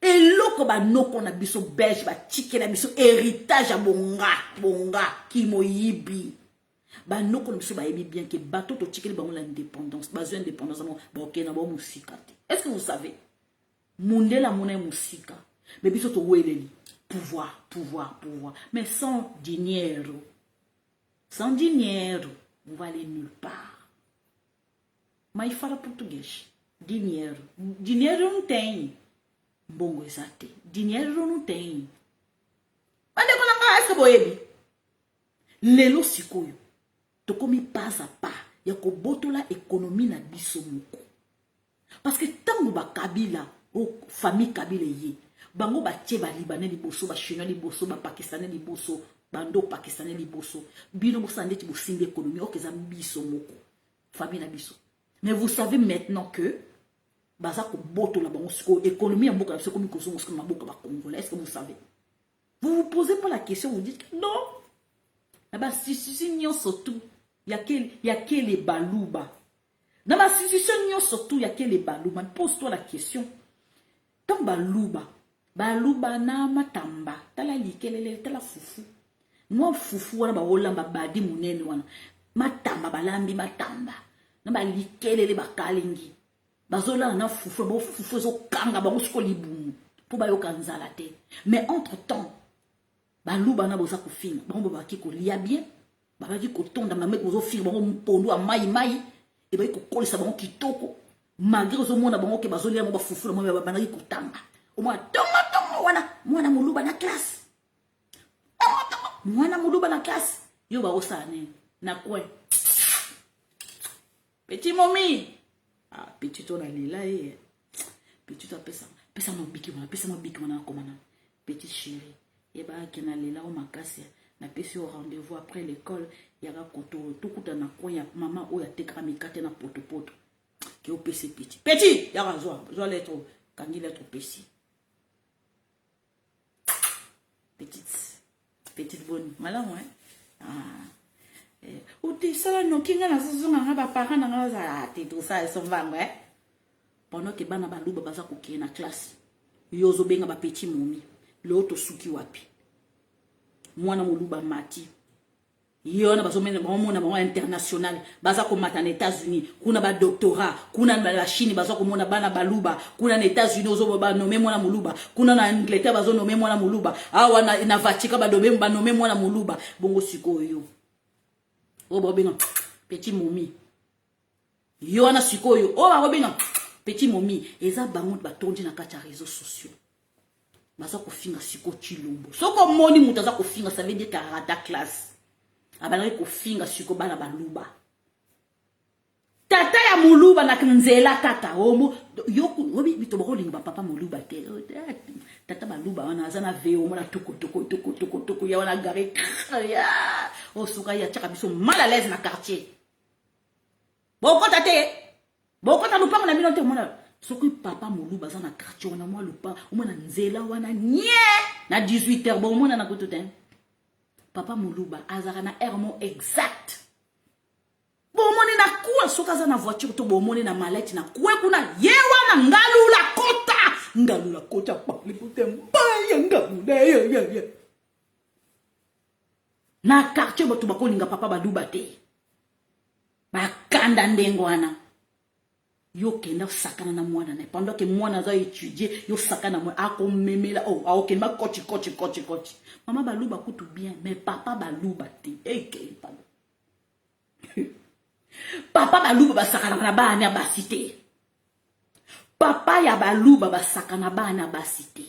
Et loko ba noko na biso belge ba tike na biso héritage a bonga ki moyibi. Ba noko na biso ba yebi bien que bateau to tike ba l'indépendance, besoin d'indépendance ba ok na ba musika. Est-ce que vous savez? Mundela mona musika. Mais biso to weleli pouvoir. Mais sans dinheiro, on va aller nulle part. Mas fala português. Dinheiro não tem. Bongo exato. Dinheiro não tem. Ande com a essa boebi. Lelo sikoyo. To komi pas à pas. Ya ko botola économie na biso moko. Parce que tango ba Kabila, o famille Kabila yé. Bango ba tie ba Libanais liboso, ba Chinois liboso, ba Pakistanais liboso, bando Pakistanais liboso. Bino bo sande ti bo simbe économie o keza biso moko. Famille na biso. Mais vous savez maintenant que Bazako boto la bango économie en boka c'est comme kozo mosko na boka ba congolais. Est-ce que vous savez? Vous vous posez pas la question, vous dites que non. Là-bas si surtout il y a que les baluba. Dans ma situation surtout il y a que les baluba. Pose-toi la question. Tant baluba na matamba tala likelele tala fufu. Moi fufu wana ba olamba badi munene wana. Matamba balambi matamba. Na ba likelele bakalengi. Bazola na fufu bo fufu zo kanga ba musko libumu pour ba yokanzala te. Mais entre-temps baluba na boza ko finga bango ba ki ko lia bien ba ki ko tonda na meko zo finga bango mpondo a mai e ba ko kolisa bango kitoko malgré zo mona bango ke bazolia mo ba fufu na mo ba na ki ko tanga o mo tonga wana mwana muluba na classe mwana muluba na classe yo ba osane na kwe petit momi. Ah, petit on a lila et petit on pesa mo biki wana komana petit chéri et ba kena lila o makasi na pesi au rendez-vous après l'école yaka koto tout kuta na koya maman o ya tekra mikate na poto ke o pesi petit yaka zo lettre kangi lettre pesi petite bonne malamu ou tu sais non kinga na zunga nga ba parents na nga za tout ça ils sont vango pendant que bana baluba baza ko na classe yozo benga ba petit momi l'autre suki wapi mwana muluba mati yona bazo mena ba mona ba international baza ko mata na États-Unis kuna ba doctorat kuna na la Chine baza ko mona bana baluba kuna na États-Unis ozo ba nommer mwana muluba kuna na Angleterre bazo nommer mwana muluba awa na Vatican ba nommer mwana muluba bongo sikoyo. Oh bobina petit momi yona sikoyo oh bobina petit momi eza bango ba tondi na kati ya réseaux sociaux baza ko finga siko chilombo soko moni mutaza ko finga ça veut dire karata classe abana ko finga siko bana baluba tata ya muluba na nzela kaka omo yoku obi bitobako linga papa muluba te tata baluba wana azana veo mona toko ya wana gare ya o suka ya chaka biso mal à l'aise na quartier boko tate lupango na mino te mona soko papa muluba azana quartier wana moi lupa mona nzela wana nye na 18h bon mona na kototen papa muluba azaka na hermo exact. Bomoni na kuwa soka za na voiture to bomoni na malette na kuwe kuna yewa na ngalula kota pakli putem baya ngalula ya na quartier batu bakolinga papa baluba te bakanda ndengo wana yo kenda sakana na mwana na pendant que mwana za étudier yo sakana mwana akomemela oh akokenda kochi maman baluba kutu bien mais papa baluba te pardon papa baluba basakana na bana basité papa ya baluba basakana bana basité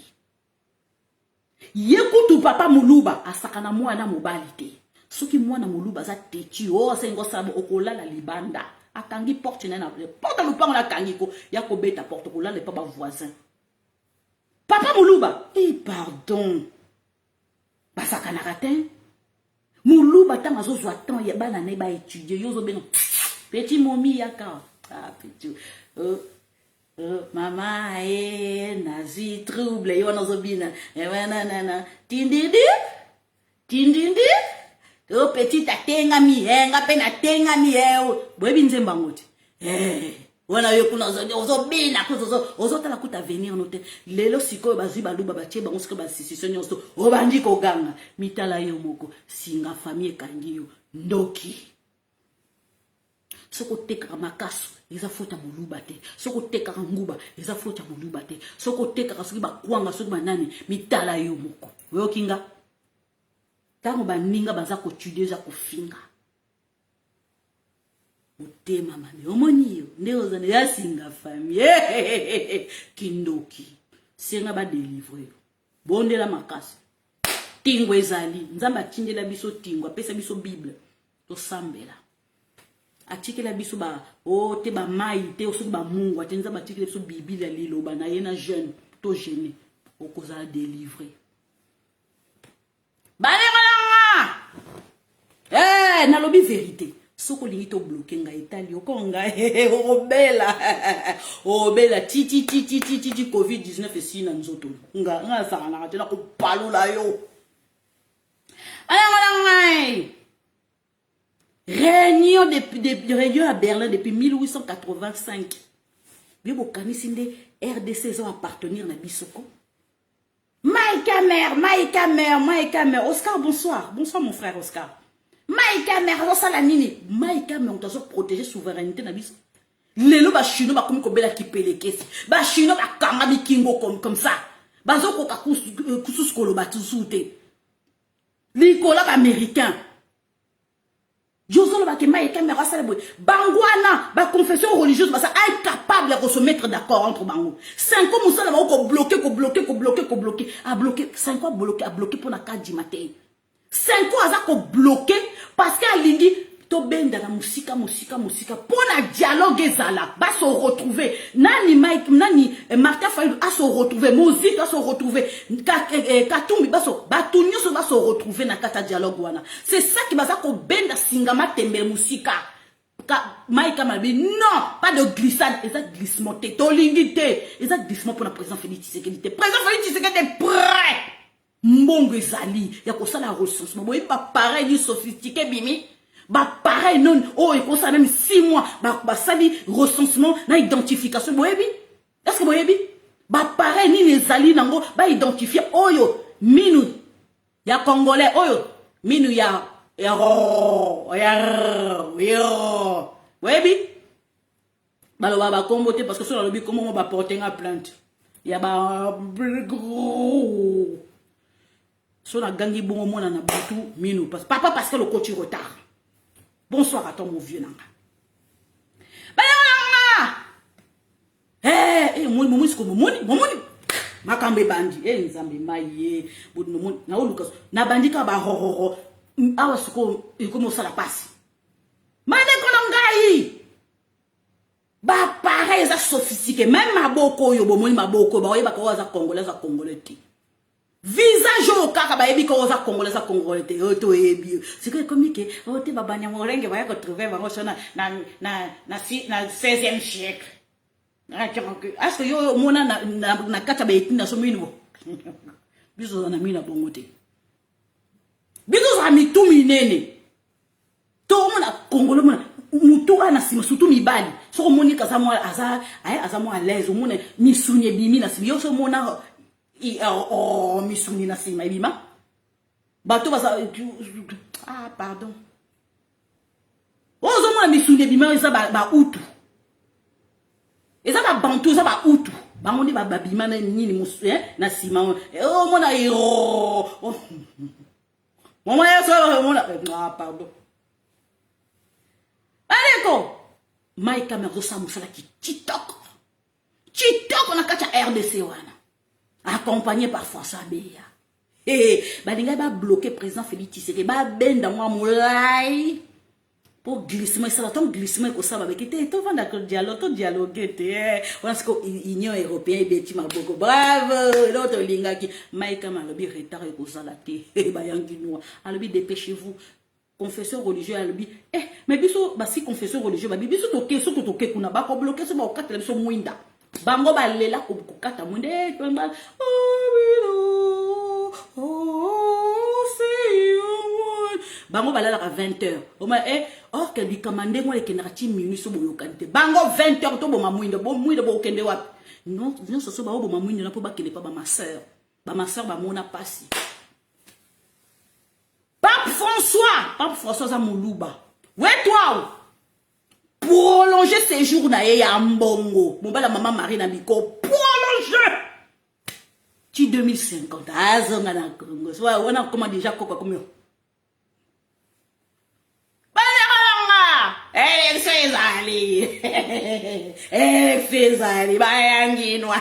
yekutu papa muluba asakana mwana mobali te soki mwana muluba za techi o sengo sabo okolala libanda akangi porte na porte lupango na kangi ko ya ko beta porte ko la le papa voisin papa muluba pardon basaka na ratin muluba tanga zo zwa temps ya bana ne ba étudier yo zo beno petit momi ya ka petit mama nazi trouble yo na zo bina na tindidi o petit atenga mihenga pena tenga mieo bwebi nzemba ngoti wana yo kuna ozo bina kuzo ozo tala kuta venir note lelo sikoyo bazwi baluba batie bango sikoyo basisiso nyonso obandi koganga mitala yo moko singa famille kangi yo ndoki soko tekaka makasu eza fota moluba te soko tekaka nguba eza fota moluba te soko tekaka soki bakwanga soki banani mitala yo moko oyo kinga tango baninga baza kotude za kofinga motema mami omoni yo nde ozana ya singa famille kindoki senga ba délivrer yo bondela makasi tingwe ezali nzamba tindela biso tingwa pesa biso bible to sambela atikela biso ba o te ba mai te osoki ba mungu atenza ba tikela biso bible ya liloba na yena jeune to jeune okozala délivrer nalobi vérité soko lingi to bloquer nga Italie okonga obela ti covid-19 esi na nzoto nga sanga na tena ko palula yo réunion à Berlin depuis 1885 bibo kanisi nde RDC zo appartenir na bisoko Maïka mère, Oscar, bonsoir mon frère Oscar. Maïka mère, la nini. Maïka mère, on doit protéger souveraineté na biso. Lelo ba chino ba komi ko bela ki pelekesi. Ba chino ba kanga bi kingo comme ça. Ba zo ko ka kusus kolo ba tusute. Nicolas américain. Josolo ba ke Maïka mère ça le boy. Bangwana ba confession religieuse ba ça incapable de se mettre d'accord entre bango. 5 ans musa na ba ko bloquer. A bloquer 5 ans bloqué pour la 4 du matin. 5 ans aza ko bloquer parce que alingi to benda na musika pour la dialogue ezala ba se retrouver nani Mike nani Martin Fayulu a se retrouver musique a se retrouver Katumbi ba tunyo so ba se retrouver na kata dialogue wana c'est ça qui baza ko benda singama tembe musika Maïka Mabi non pas de glissade et ça glissement té tolinguité et ça glissement pour la président Félix Tshisekedi président Félix Tshisekedi prêt mbongo ezali ya ko sala recensement boy pas pareil ni sophistiqué bimi ba pareil non oh il faut ça même 6 mois ba sali recensement na identification boyebi est-ce que boyebi ba pareil ni ezali nango ba identifier oyo minu ya congolais oyo minu ya webi baloba ba kombote parce que sur la lobby comment on va porter une plainte ya ba sur la gangi bongo mona na butu minu parce papa parce que le coach retard bonsoir à toi mon vieux nanga moni makambe bandi nzambe maye budu moni na oluka na bandika ba hororo awa siko ikomo sala pasi mane kono ngai ba pareil za sophistiqué même maboko yo bomoni maboko ba oyeba ko za congolais ti visage au kaka ba yebi ko za congolais ti to yebi c'est que comme que ote babanya morenge ba ya ko trouver ba ngosona na 16e siècle est-ce que yo mona na kata ba etina so mino biso na mina bongote biso za mitu minene to mona congolais mona mutu ana sima surtout mibali so moni kaza mo aza mo à l'aise mona misunye bimi na sima yo so mona misuni na sima bima bato basa pardon ozo mona misunye bima eza ba utu Et ça va bantou, ça va outou. Bango ni ba babima na nini musu na sima. Oh mona oh. Mama ya so mona ah pardon. Aleko. Mai kamera sa musala ki TikTok. TikTok na kacha RDC wana. Accompagné par François Beya. Balinga ba bloquer président Félix Tshisekedi ba benda moi moulai. Pour glissement, ça va ton glissement que ça va avec été. Tout va d'accord dialoguer te. Parce que l'Union européenne beti maboko. Bravo, l'autre linga qui maïka malobi retard et ça la té. Bayangi noa. Alobi dépêchez-vous. Confesseur religieux alobi. Mais biso basi confesseur religieux ba biso toke so toke kuna ba ko bloquer so ba okata biso mwinda. Bango ba lela ko kata mwinda. Bango balala à 20h. Or que lui commandait moi les kenarati minutes so boyokante. Bango 20h to bo mamouinde bo mouinde bo kende wapi. Non, ce so ba bo mamouinde na po ba kende pa ba ma sœur. Ba ma sœur ba mona pasi. Pape François za moluba. Ouais toi. Prolonger séjour na ye ya mbongo. Mon bala maman Marie na biko prolonger. Ti 2050 azonga na Congo. So on a comment déjà quoi comme Fezali bayanginwa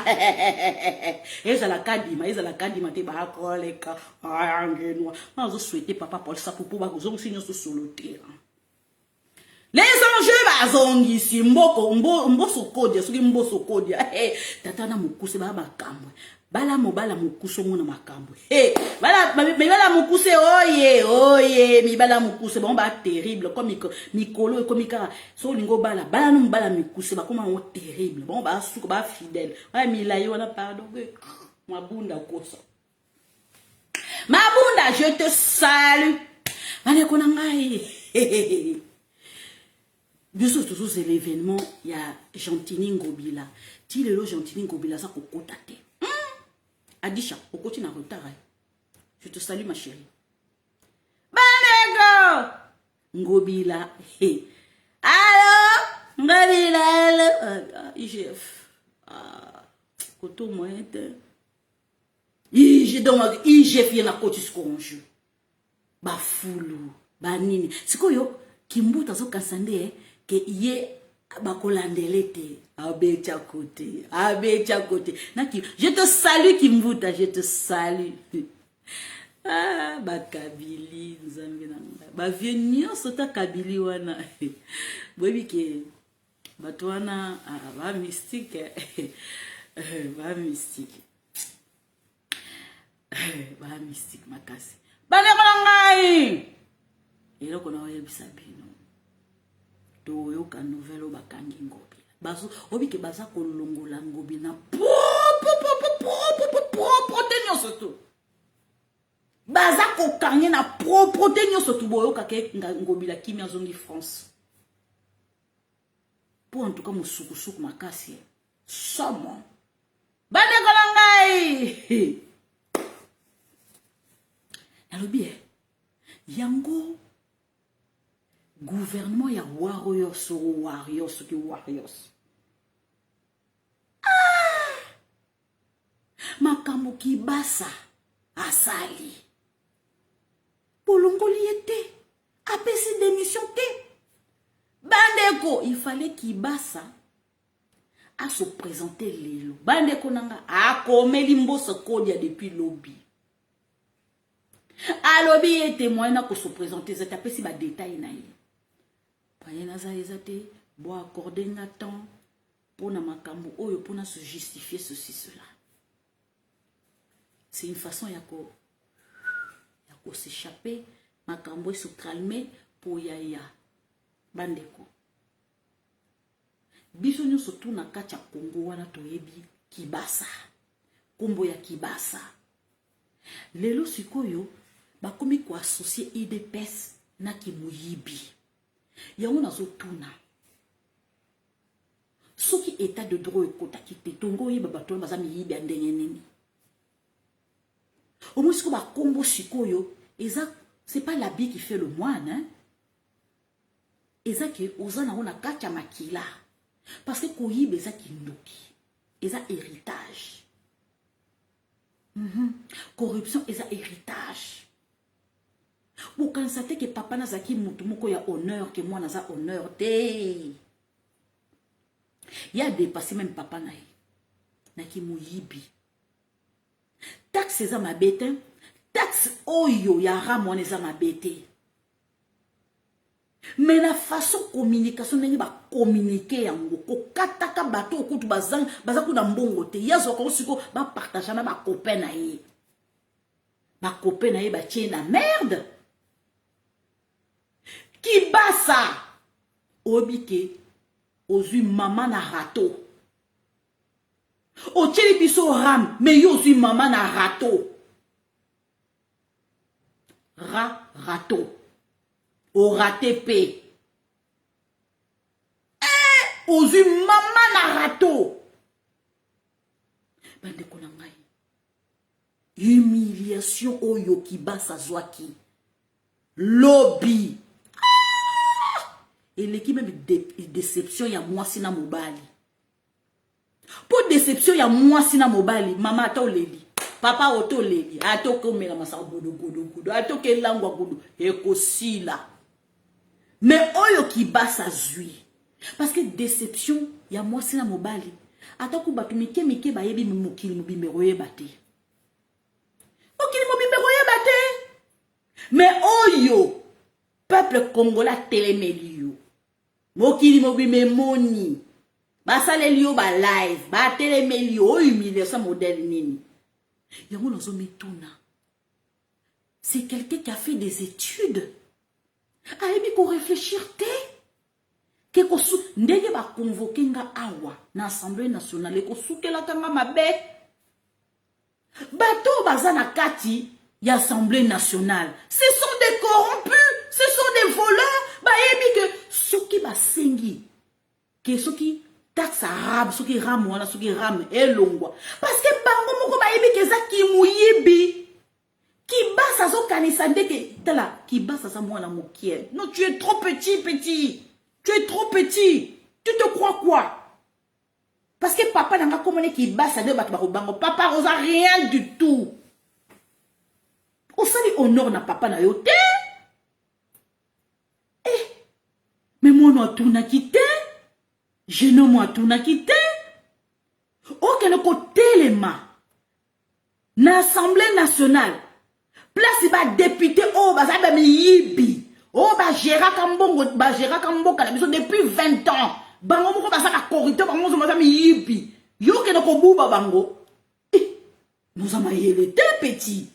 ezala kadima te ba koleka bayanginwa mazo souhaiter papa Paul Sapupu ba ko zongo so soloter les enjeux bazongi si mboso kodia soki mboso kodia tata na mukuse ba makambo bala mukuso mona makambo bala mukuse oye mi bala mukuse bon ba terrible comme mikolo comme ka so lingo bala no bala mukuse ba comme on terrible bon ba suko ba fidèle ba mi la yo na pardon mabunda kosa mabunda je te salue bale kona ngai biso tous c'est l'événement il y a Gentini Ngobila ti lelo Gentini Ngobila ça kokota te Adisha, au côté n'a retard. Je te salue ma chérie. Bandego! Ngobila. Allô? Ngobila. IGF. Koto moyen. IGF y en a côté ce qu'on joue. Bafoulou. Banini. C'est quoi yo? Kimbuta zo kansande que yé bakolandelete. Abecha côté. Naki, je te salue Kimbuta, je te salue. Ah, Bakabili, Zambinanga. Ba venir sota Kabili wana. Bobi ke batwana ba mystique. Ba mystique. Ba mystique makasi. Bane kolongai. Elo kona oyebisa bino. To yo ka nouvelle bakangi ngobi. Bazo obi ke baza kolongola ngobi na protéine surtout. Baza ko kanye na protéine surtout boyo ka ke ngobi la kimia zongi France. Pour en tout cas musuku makasi. Somo. Bane kolangai. Alobi yango gouvernement ya warriors. Makambo kibasa asali. Polongoli était apesi démission te. Bandeko, il fallait kibasa à se présenter lelo. Bandeko nanga a komeli mboso kodia depuis lobby. A lobby était moyen ko se présenter, ça tapesi ba détail na ye. Payenaza ezate bo accorder na temps pour na makambo oyo pour na se justifier ceci cela. C'est une façon yako s'échapper, makambo se calmer pour yaya. Bandeko. Biso nyonso tu na kati ya Congo wana toyebi kibasa. Kombo ya kibasa. Lelo sikoyo bakomi ko associer IDPS na kimuyibi. Yango nazo tuna. Soki état de droit ekota kite tongo yeba bato baza miyibi andenge nini. Au moins siko ba kombo sikoyo eza c'est pas l'habit qui fait le moine hein. Eza ki ozana ona kacha makila. Parce que koyiba eza kindoki. Eza héritage. Corruption eza héritage. Vous constatez que papa nazaki mutu moko ya honneur, que moi naza honneur te. Il a dépassé même papa nae. Naki muyibi. Taxe eza mabete. Taxe oyo ya ramon eza mabete. Mais la façon communication n'est pas communiquer yango ko kataka bato okutu bazang bazaku na mbongo te yazo ko siko ba partager na ba copain na ye. Ba copain na ye ba tie na merde. Qui basa obike ozui mama na rato. O tcheli biso ram mais yo ozui mama na rato. Rato. Au raté P. Ozui mama na rato. Bande konangai. Humiliation oyo ki basa zwaki. Lobby. Et l'équipe même déception ya moi sina mobali. Pour déception ya moi sina mobali, mama ata oleli. Papa oto leli. Ato komela masa bodo. Ato ke langwa bodo. Eko sila. Mais oyo ki basa zui. Parce que déception, ya moi sina mobali. Ataku batu mike ba yebi mukili mobimbe roye bate. Mukili mobimbe roye bate. Mais oyo, peuple congolais telemelio. Mukili mobimbe moni. Basale liyo ba live. Ba telemelio. Oyo humilié sa modèle nini. Yango nozo metuna. C'est quelqu'un qui a fait des études. Ayebi ko réfléchir te ke ko su ndenge ba convoquer nga awa na assemblée nationale ko sukela kanga mabe bato bazana kati ya assemblée nationale, ce sont des corrompus, ce sont des voleurs. Bayebi que soki basengi ke soki taxe arabe soki ram wala soki ram elongwa parce que bango moko bayebi que za kimuyibi. Kibasa zo kanisa ndeke tala kibasa sa mwana mokie. Non, tu es trop petit. Tu es trop petit. Tu te crois quoi? Parce que papa n'a pas commandé kibasa de battre bango. Papa osa rien du tout. On sali honor na papa na yote. Eh. Mais moi no atuna kite. Je no mo atuna kite. Aucun côté les mains. Na Assemblée nationale. Place ba député oh ba za mi yibi oh ba gérera kambongo ba gérera kamboka la biso depuis 20 ans bango moko ba sa corrupteur bango zo mi yibi yo ke no ko buba bango nous avons yele te petit,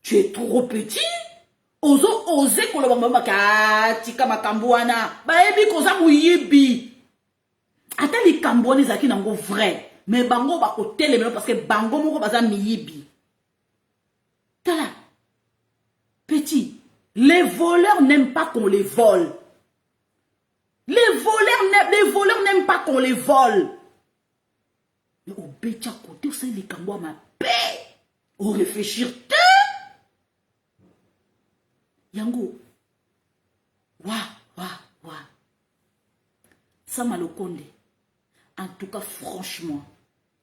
tu es trop petit. Ozo ose ko lo bamba ka tika makambo wana ba yebi ko za mu yibi ata li kambo ni zaki nango vrai mais bango ba ko teleme parce que bango moko ba za mi yibi. Tala, petit, les voleurs n'aiment pas qu'on les vole. Les voleurs n'aiment pas qu'on les vole. Mais au bétia côté, c'est les cambois ma paix. Au réfléchir, Yango, wa. Sama Lokonde. En tout cas, franchement,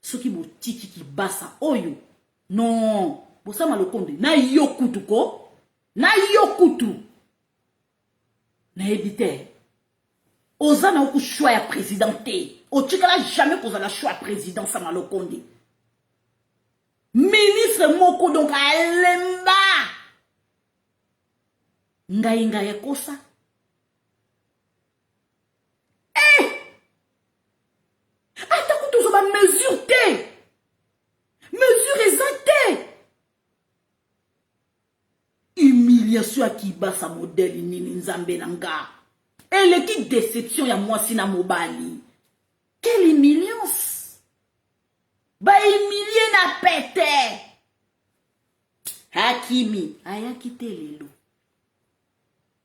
ceux qui m'ont tiki qui bassa, oyo, non. Bosama Lokonde, na yokutu ko, na yokutu. Na ebite. Ozana oku choix ya présidenté. O chikala jamais qu'on a la choix président Sama Lokonde. Ministre moko donc a lemba. Ngai kosa. Eh! Atakutu zo ba mesure te. Mesure exacte. Humiliation à qui bat sa modèle nini nzambe nanga. Et l'équipe déception ya moi sina mobali. Quelle humiliance. Ba humilier na pete. Hakimi, aya kite lelo.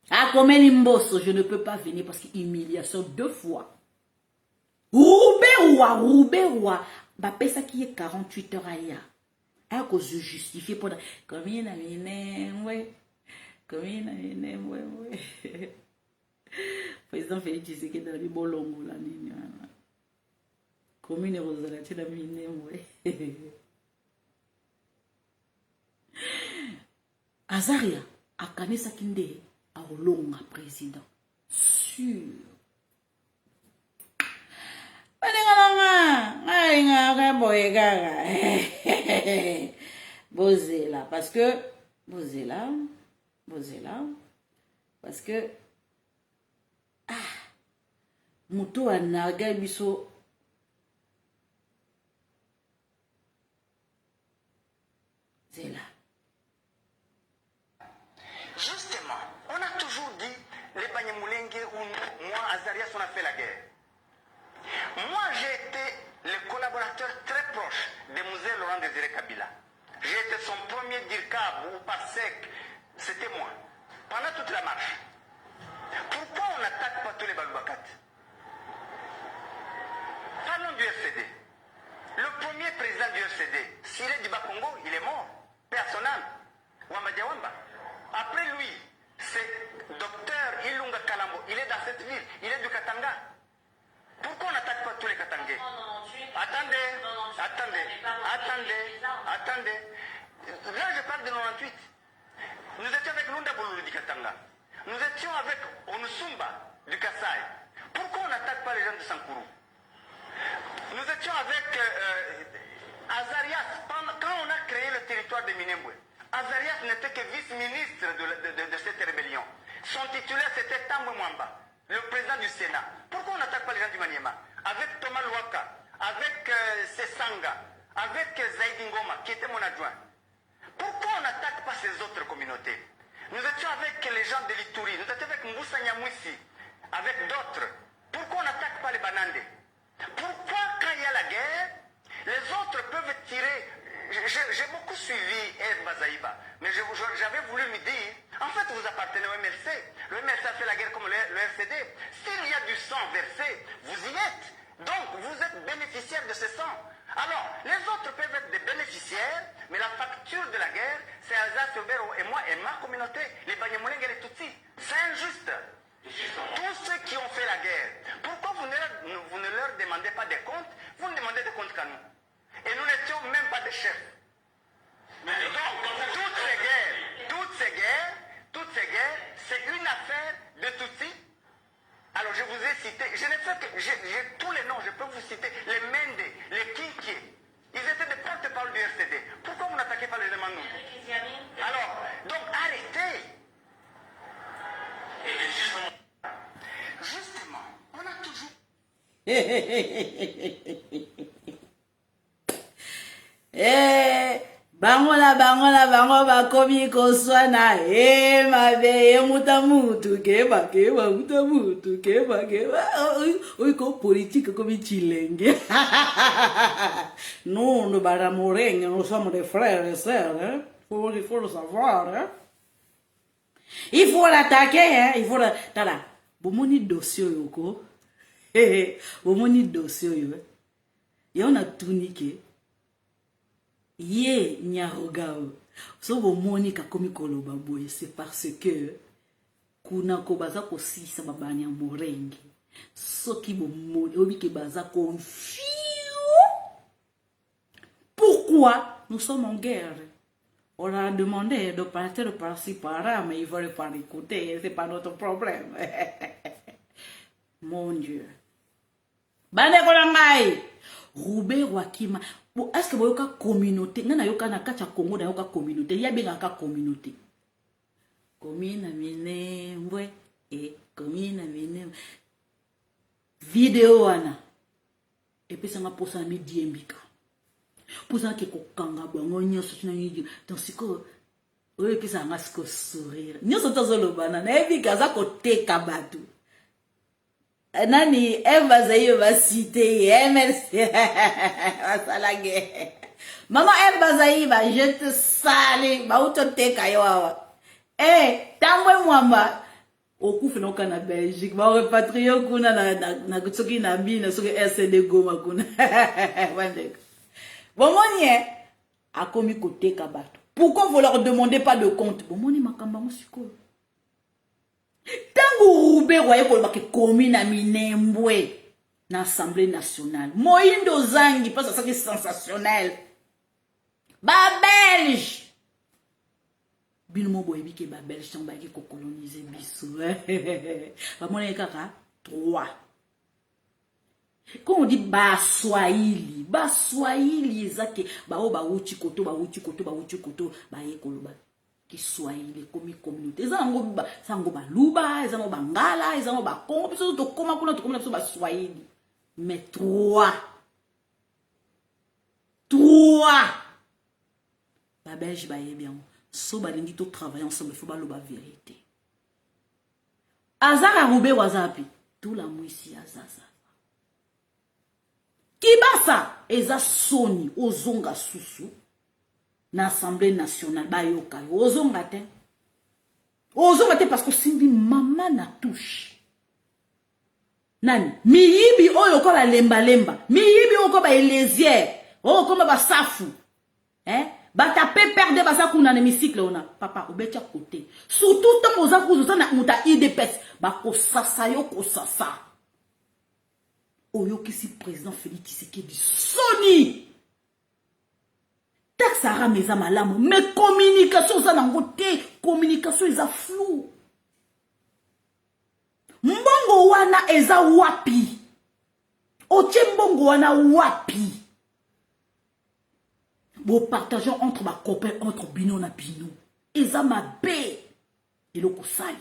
A komeli mboso, je ne peux pas venir parce que humiliation 2 fois. Roubé roi. Ba pesa qui est 48 heures aya. A cause de justifier pour comme il a ouais. Comme il a ouais. Président Félix Tshisekedi dans la Bolongo la nini. Commune Rosala tu la mine ouais. Azaria akanisa kinde a olonga président sûr. Bozela parce que Bozela parce que moto anaga biso Zela. Justement, on a toujours dit les Banyamulenge ou moi, Azarias, on a fait la guerre. Moi, j'ai été le collaborateur très proche de Mzee Laurent Désiré Kabila. J'ai été son premier DIRCAB ou PASSEC, c'était moi, pendant toute la marche. Pourquoi on n'attaque pas tous les Baloubakat? Parlons du FCD. Le premier président du FCD, Siré Diba Congo, il est mort, personnel, Wamba Diawamba. Après lui, c'est docteur Ilunga Kalambo, il est dans cette ville, il est du Katanga. Pourquoi on n'attaque pas tous les Katangais? Attendez. Là, je parle de 98. Nous étions avec Lunda Bolulu du Katanga. Nous étions avec Onusumba du Kassai. Pourquoi on n'attaque pas les gens de Sankuru? Nous étions avec Azarias. Quand on a créé le territoire de Minembwe, Azarias n'était que vice-ministre de cette rébellion. Son titulaire, c'était Tambwe Mwamba, le président du Sénat. Pourquoi on n'attaque pas les gens du Maniema? Avec Thomas Luaka, avec Sesanga, avec Zaidi Ngoma, qui était mon adjoint. Pourquoi on n'attaque pas ces autres communautés? Nous étions avec les gens de l'Ituri, nous étions avec Moussa Nyamwisi, avec d'autres. Pourquoi on n'attaque pas les Banandé? Pourquoi quand il y a la guerre, les autres peuvent tirer? J'ai beaucoup suivi Ed Bazaïba, mais j'avais voulu lui dire, en fait vous appartenez au MLC. Le MLC a fait la guerre comme le FCD. S'il y a du sang versé, vous y êtes. Donc vous êtes bénéficiaire de ce sang. Alors, les autres peuvent être des bénéficiaires, mais la facture de la guerre, c'est Alsace, Obero et moi et ma communauté, les Banyamulenge et les Tutsis. C'est injuste. Tous ceux qui ont fait la guerre, pourquoi vous ne leur demandez pas des comptes? Vous ne demandez des comptes qu'à nous. Et nous n'étions même pas des chefs. Donc, toutes ces guerres, c'est une affaire de Tutsis. Alors, je vous ai cité, je n'ai fait que, j'ai tous les noms, je peux vous citer, les Mende, les Kinkie. Ils étaient des porte-parole du FCD. Pourquoi vous n'attaquez pas les Mandou? Alors, donc arrêtez. Justement, on a toujours... bango bakomi koswana mabe mutamutu keba mutamutu keba oiko politique comme chilenge. Nous baramoreng, nous sommes des frères et sœurs, hein? Il faut le savoir, hein? Il faut l'attaquer, hein? Il faut la... Tala, bomoni dossier yoko. Bomoni dossier yo. Yona tunike. Ye nyarogao. So bomoni kakomi koloba boye, c'est parce que kuna ko baza ko sisa babani ya morenge. Soki bomoni obi ke baza confus. Pourquoi nous sommes en guerre? On leur a demandé de partir par-ci par-là, mais ils ne veulent pas écouter, c'est pas notre problème. Mon Dieu. Bande Kolangai, Roubé Wakima. Est-ce que vous avez une communauté? Vous avez une Congo, vous avez une communauté. Il y a bien une communauté. Commune Minembwe et commune Minembwe. Vidéo Anna. Et puis ça m'a posé à midi Mbika. Pour ça que kokanga bango nyoso tunanyi donc siko oyo pisa nga siko sourire nyoso tozolo banana ebi kaza ko teka batu nani Eva Zayo va citer merci basalage maman Eva Zayo je te salue ba uto teka yo awa tambwe mwamba okufe noka na Belgique ba repatrier kuna na kutsoki na bina soki RCD Goma kuna wande. Bomoni a commis côté Kabato. Pourquoi vous leur demandez pas de compte? Bomoni makamba musiko. Tant Roubé roye koloba ke commune na Minembwe na Assemblée nationale. Moindo Zangi parce que ça qui est sensationnel. Ba Belge. Binomo boyebi ke ba Belge tamba ki ko coloniser biso. Ba mona kaka 3. Quand on dit Baswahili ezake ba o ba uchi koto ba ye koloba Kiswahili komi communauté. Ezango ba sango ba luba, ezango ba ngala, ezango ba kongo biso to koma kuna to koma biso ba Swahili. Mais 3 ba Belge ba ye bien. So ba lingi to travailler ensemble, il faut ba lo ba vérité. Azara Roubé wazapi tout la muisi azaza. Kibasa eza soni ozonga susu na Assemblée nationale bayoka ozonga te parce que simbi mama na touche nani miyibi oyo ko ba lemba miyibi oyo ko ba elesière oyo ko ba safu ba taper perdre ba sakuna na hémicycle ona papa obetia côté surtout tant oza kuzo na muta IDPS ba ko sasa yo ko sasa oyo kisi président Félix Tshisekedi soni taxara meza malamu mais communication ça nango te communication eza flou mbongo wana eza wapi otie mbongo wana wapi bo partageons entre ma copain entre bino na bino eza mabe eloko sali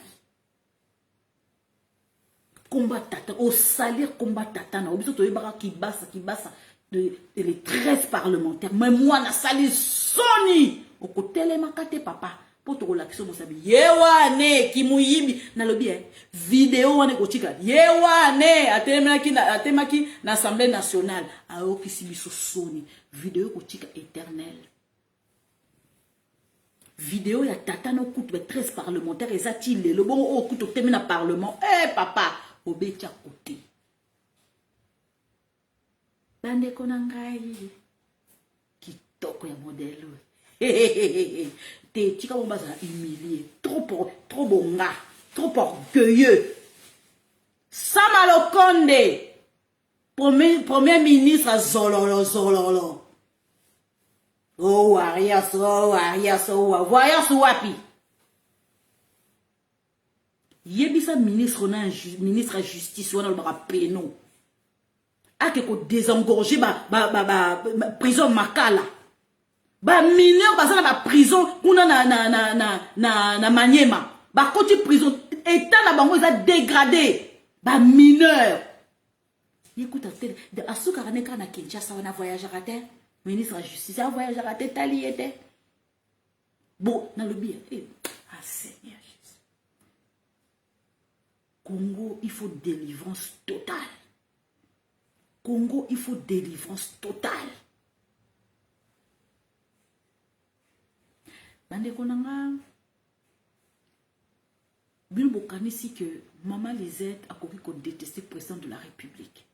combat tata au salir combat tata na obiso to yebaka kibasa les 13 parlementaires mais moi na sali soni okotele makate papa poto relaxo mosabi yewane kimuyibi na lobi vidéo wane kotika yewane atemaki na Assemblée nationale aoki sibiso soni vidéo kotika éternel vidéo ya tata no kutu 13 parlementaires ezati le bon o kutu temi na parlement papa obetia côté bande konangai kitoko ya modèle te tika bomba za humilié trop bonga trop orgueilleux Sama Lokonde premier ministre zololo oh Arias voyons wapi yebisa ministre ministre justice wana ba peno ake ko désengorger prison makala ba mineur bazana ba prison kuna na Maniema ba koti prison état na bango eza dégradé ba mineur écoute de asuka kaneka na Kinshasa wana voyage raté ministre de la justice a voyage raté tali était bon na le bien Seigneur Jésus Congo il faut délivrance totale Congo, il faut délivrance totale. Bande konanga, Bill Bokani si que Maman Lisette a compris qu'on détestait le président de la République.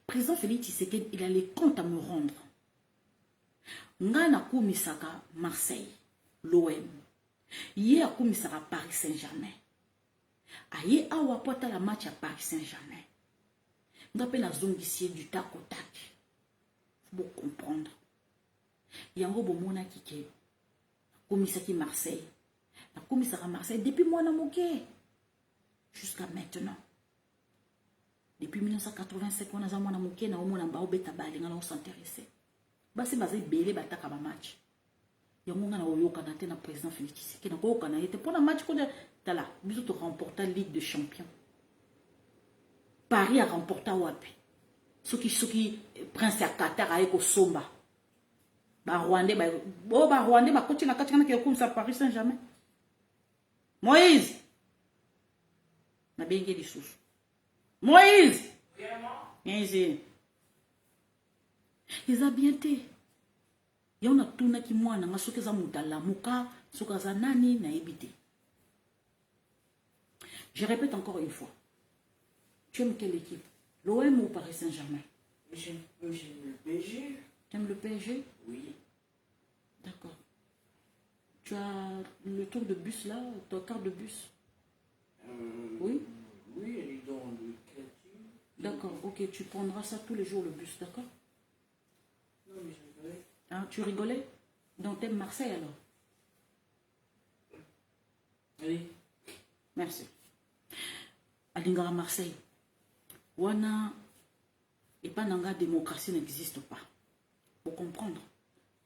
Président Félix Tshisekedi, il a les comptes à me rendre. Ngana Koumisaka, Marseille, l'OM. Hier, Koumisaka, Paris Saint-Germain. Aye, awa pota la match à Paris Saint-Germain. Nous appelons la zone d'ici du tac au tac. Il faut comprendre. Il y a un gros mona qui est commissaire Marseille. La commissaire à Marseille, depuis moi, on a moqué. Jusqu'à maintenant. Depuis 1987, on a moqué, on a moqué, on s'intéressé. C'est basé belé bataka ba match. Il y a un na président Félix Tshisekedi. Pour le match, tu as remporté la Ligue des Champions. Paris a remporté Wapi. Ceux qui Prince à Qatar avec au Somba. Rwandais, Rwandais, continue à comme ça Paris Saint-Germain. Moïse. Na bien des sous. Moïse. Viens ici. Ils ont bien été. Il y a tout qui moi na soki za mutala muka soka za nani na ebité. Je répète encore une fois. Tu aimes quelle équipe? L'OM ou Paris Saint-Germain? J'aime le PSG. Tu aimes le PSG? Oui. D'accord. Tu as le tour de bus là, ton carte de bus? Oui. Oui, elle est dans le quartier. D'accord, ok, tu prendras ça tous les jours le bus, d'accord? Non, mais je rigolais. Hein, tu rigolais? Donc t'aimes Marseille alors? Allez. Merci. Alingara Marseille. Wana et pas nanga démocratie n'existe pas. Faut comprendre.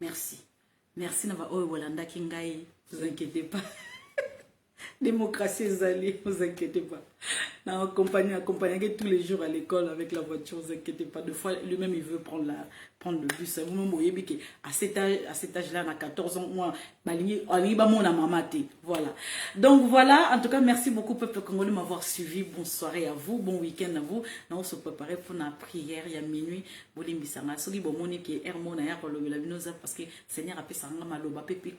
Merci. Merci Nava Oe Walanda Kingai. Vous inquiétez pas. Démocratie Zali, vous inquiétez pas. On accompagne tous les jours à l'école avec la voiture, vous inquiétez pas. Deux fois, lui-même, il veut prendre le bus. Vous-même, vous voyez à cet âge-là, à 14 ans, moi, voilà. Donc voilà, en tout cas, merci beaucoup, peuple congolais, de m'avoir suivi. Bonne soirée à vous, bon week-end à vous. On se prépare pour la prière, il y a minuit. Parce que Seigneur a fait ça,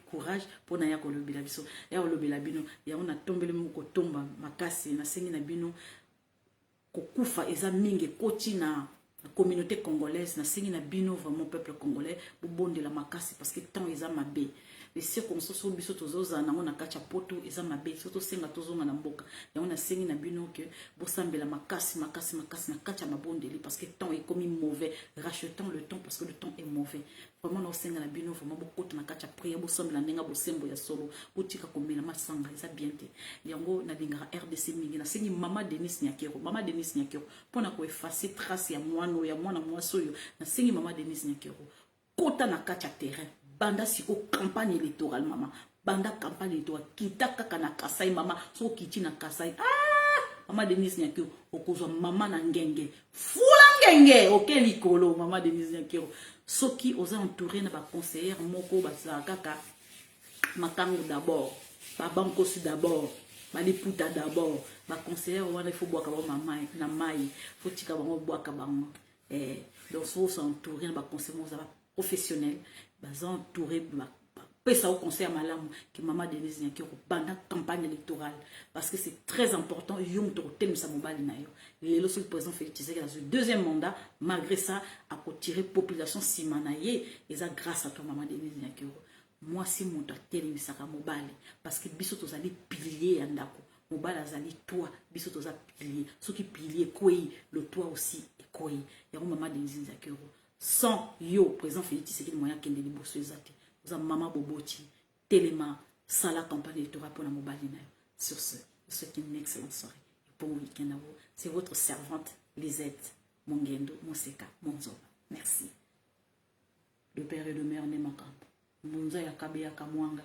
courage pour na yako lobela biso. Ya lobela bino, ya on a tombé le moko tomba makasi na sengi na bino kokufa eza mingi koti na communauté congolaise na sengi na bino vraiment peuple congolais bonde la makasi parce que temps eza mabe. Les circonstances biso tozoza na ngona kacha poto eza mabe surtout senga tozonga na mboka ya on a sengi na bino que bosambela makasi na kacha mabondeli parce que temps est comme mauvais, rachetant le temps parce que le temps est mauvais. Vraiment na senga na bino vraiment beaucoup na kacha prière bosambela ndenga bosembo ya solo botika komela masanga eza bien te. Yango na lingara RDC mingi na sengi mama Denis Nyakero pona ko effacer trace ya mwana mwasoyo na sengi mama Denis Nyakero kota na kacha terrain banda siko campagne électorale mama banda campagne électorale kita kaka na Kasai mama so kiti na Kasai mama Denis Nyakero okozwa mama na ngenge fula ngenge oke likolo mama Denis Nyakero soki oza entouré na ba conseillère moko basala kaka makango d'abord babankosi d'abord baliputa d'abord ba conseillère wana il faut boaka ba mama na mai faut tika bango boaka bango donc faut s'entourer na ba conseillers za professionnels bas entouré pesa au conseil malamu que maman Denise Nyakero pendant campagne électorale parce que c'est très important yong to tem sa mobali na yo le seul président Félix Tshisekedi dans ce deuxième mandat malgré ça a retiré population simanaye et ça grâce à toi maman Denise Nyakero moi si mon télé misaka mobali parce que biso tozali pilier ya ndako mobali azali toi biso toza pilier ce qui pilier koi le toit aussi et koi ya maman Denise Nyakero sans yo président Félix Tshisekedi moyen kende liboso ezate vous avez maman boboti téléma sala campagne électorale pour la mobali na yo. Sur ce, je vous souhaite une excellente soirée et bon week-end à vous. C'est votre servante Lisette Mongendo Moseka Monzoba. Merci. Le père et le mère Nemakam Monza Yakabe Yakamwanga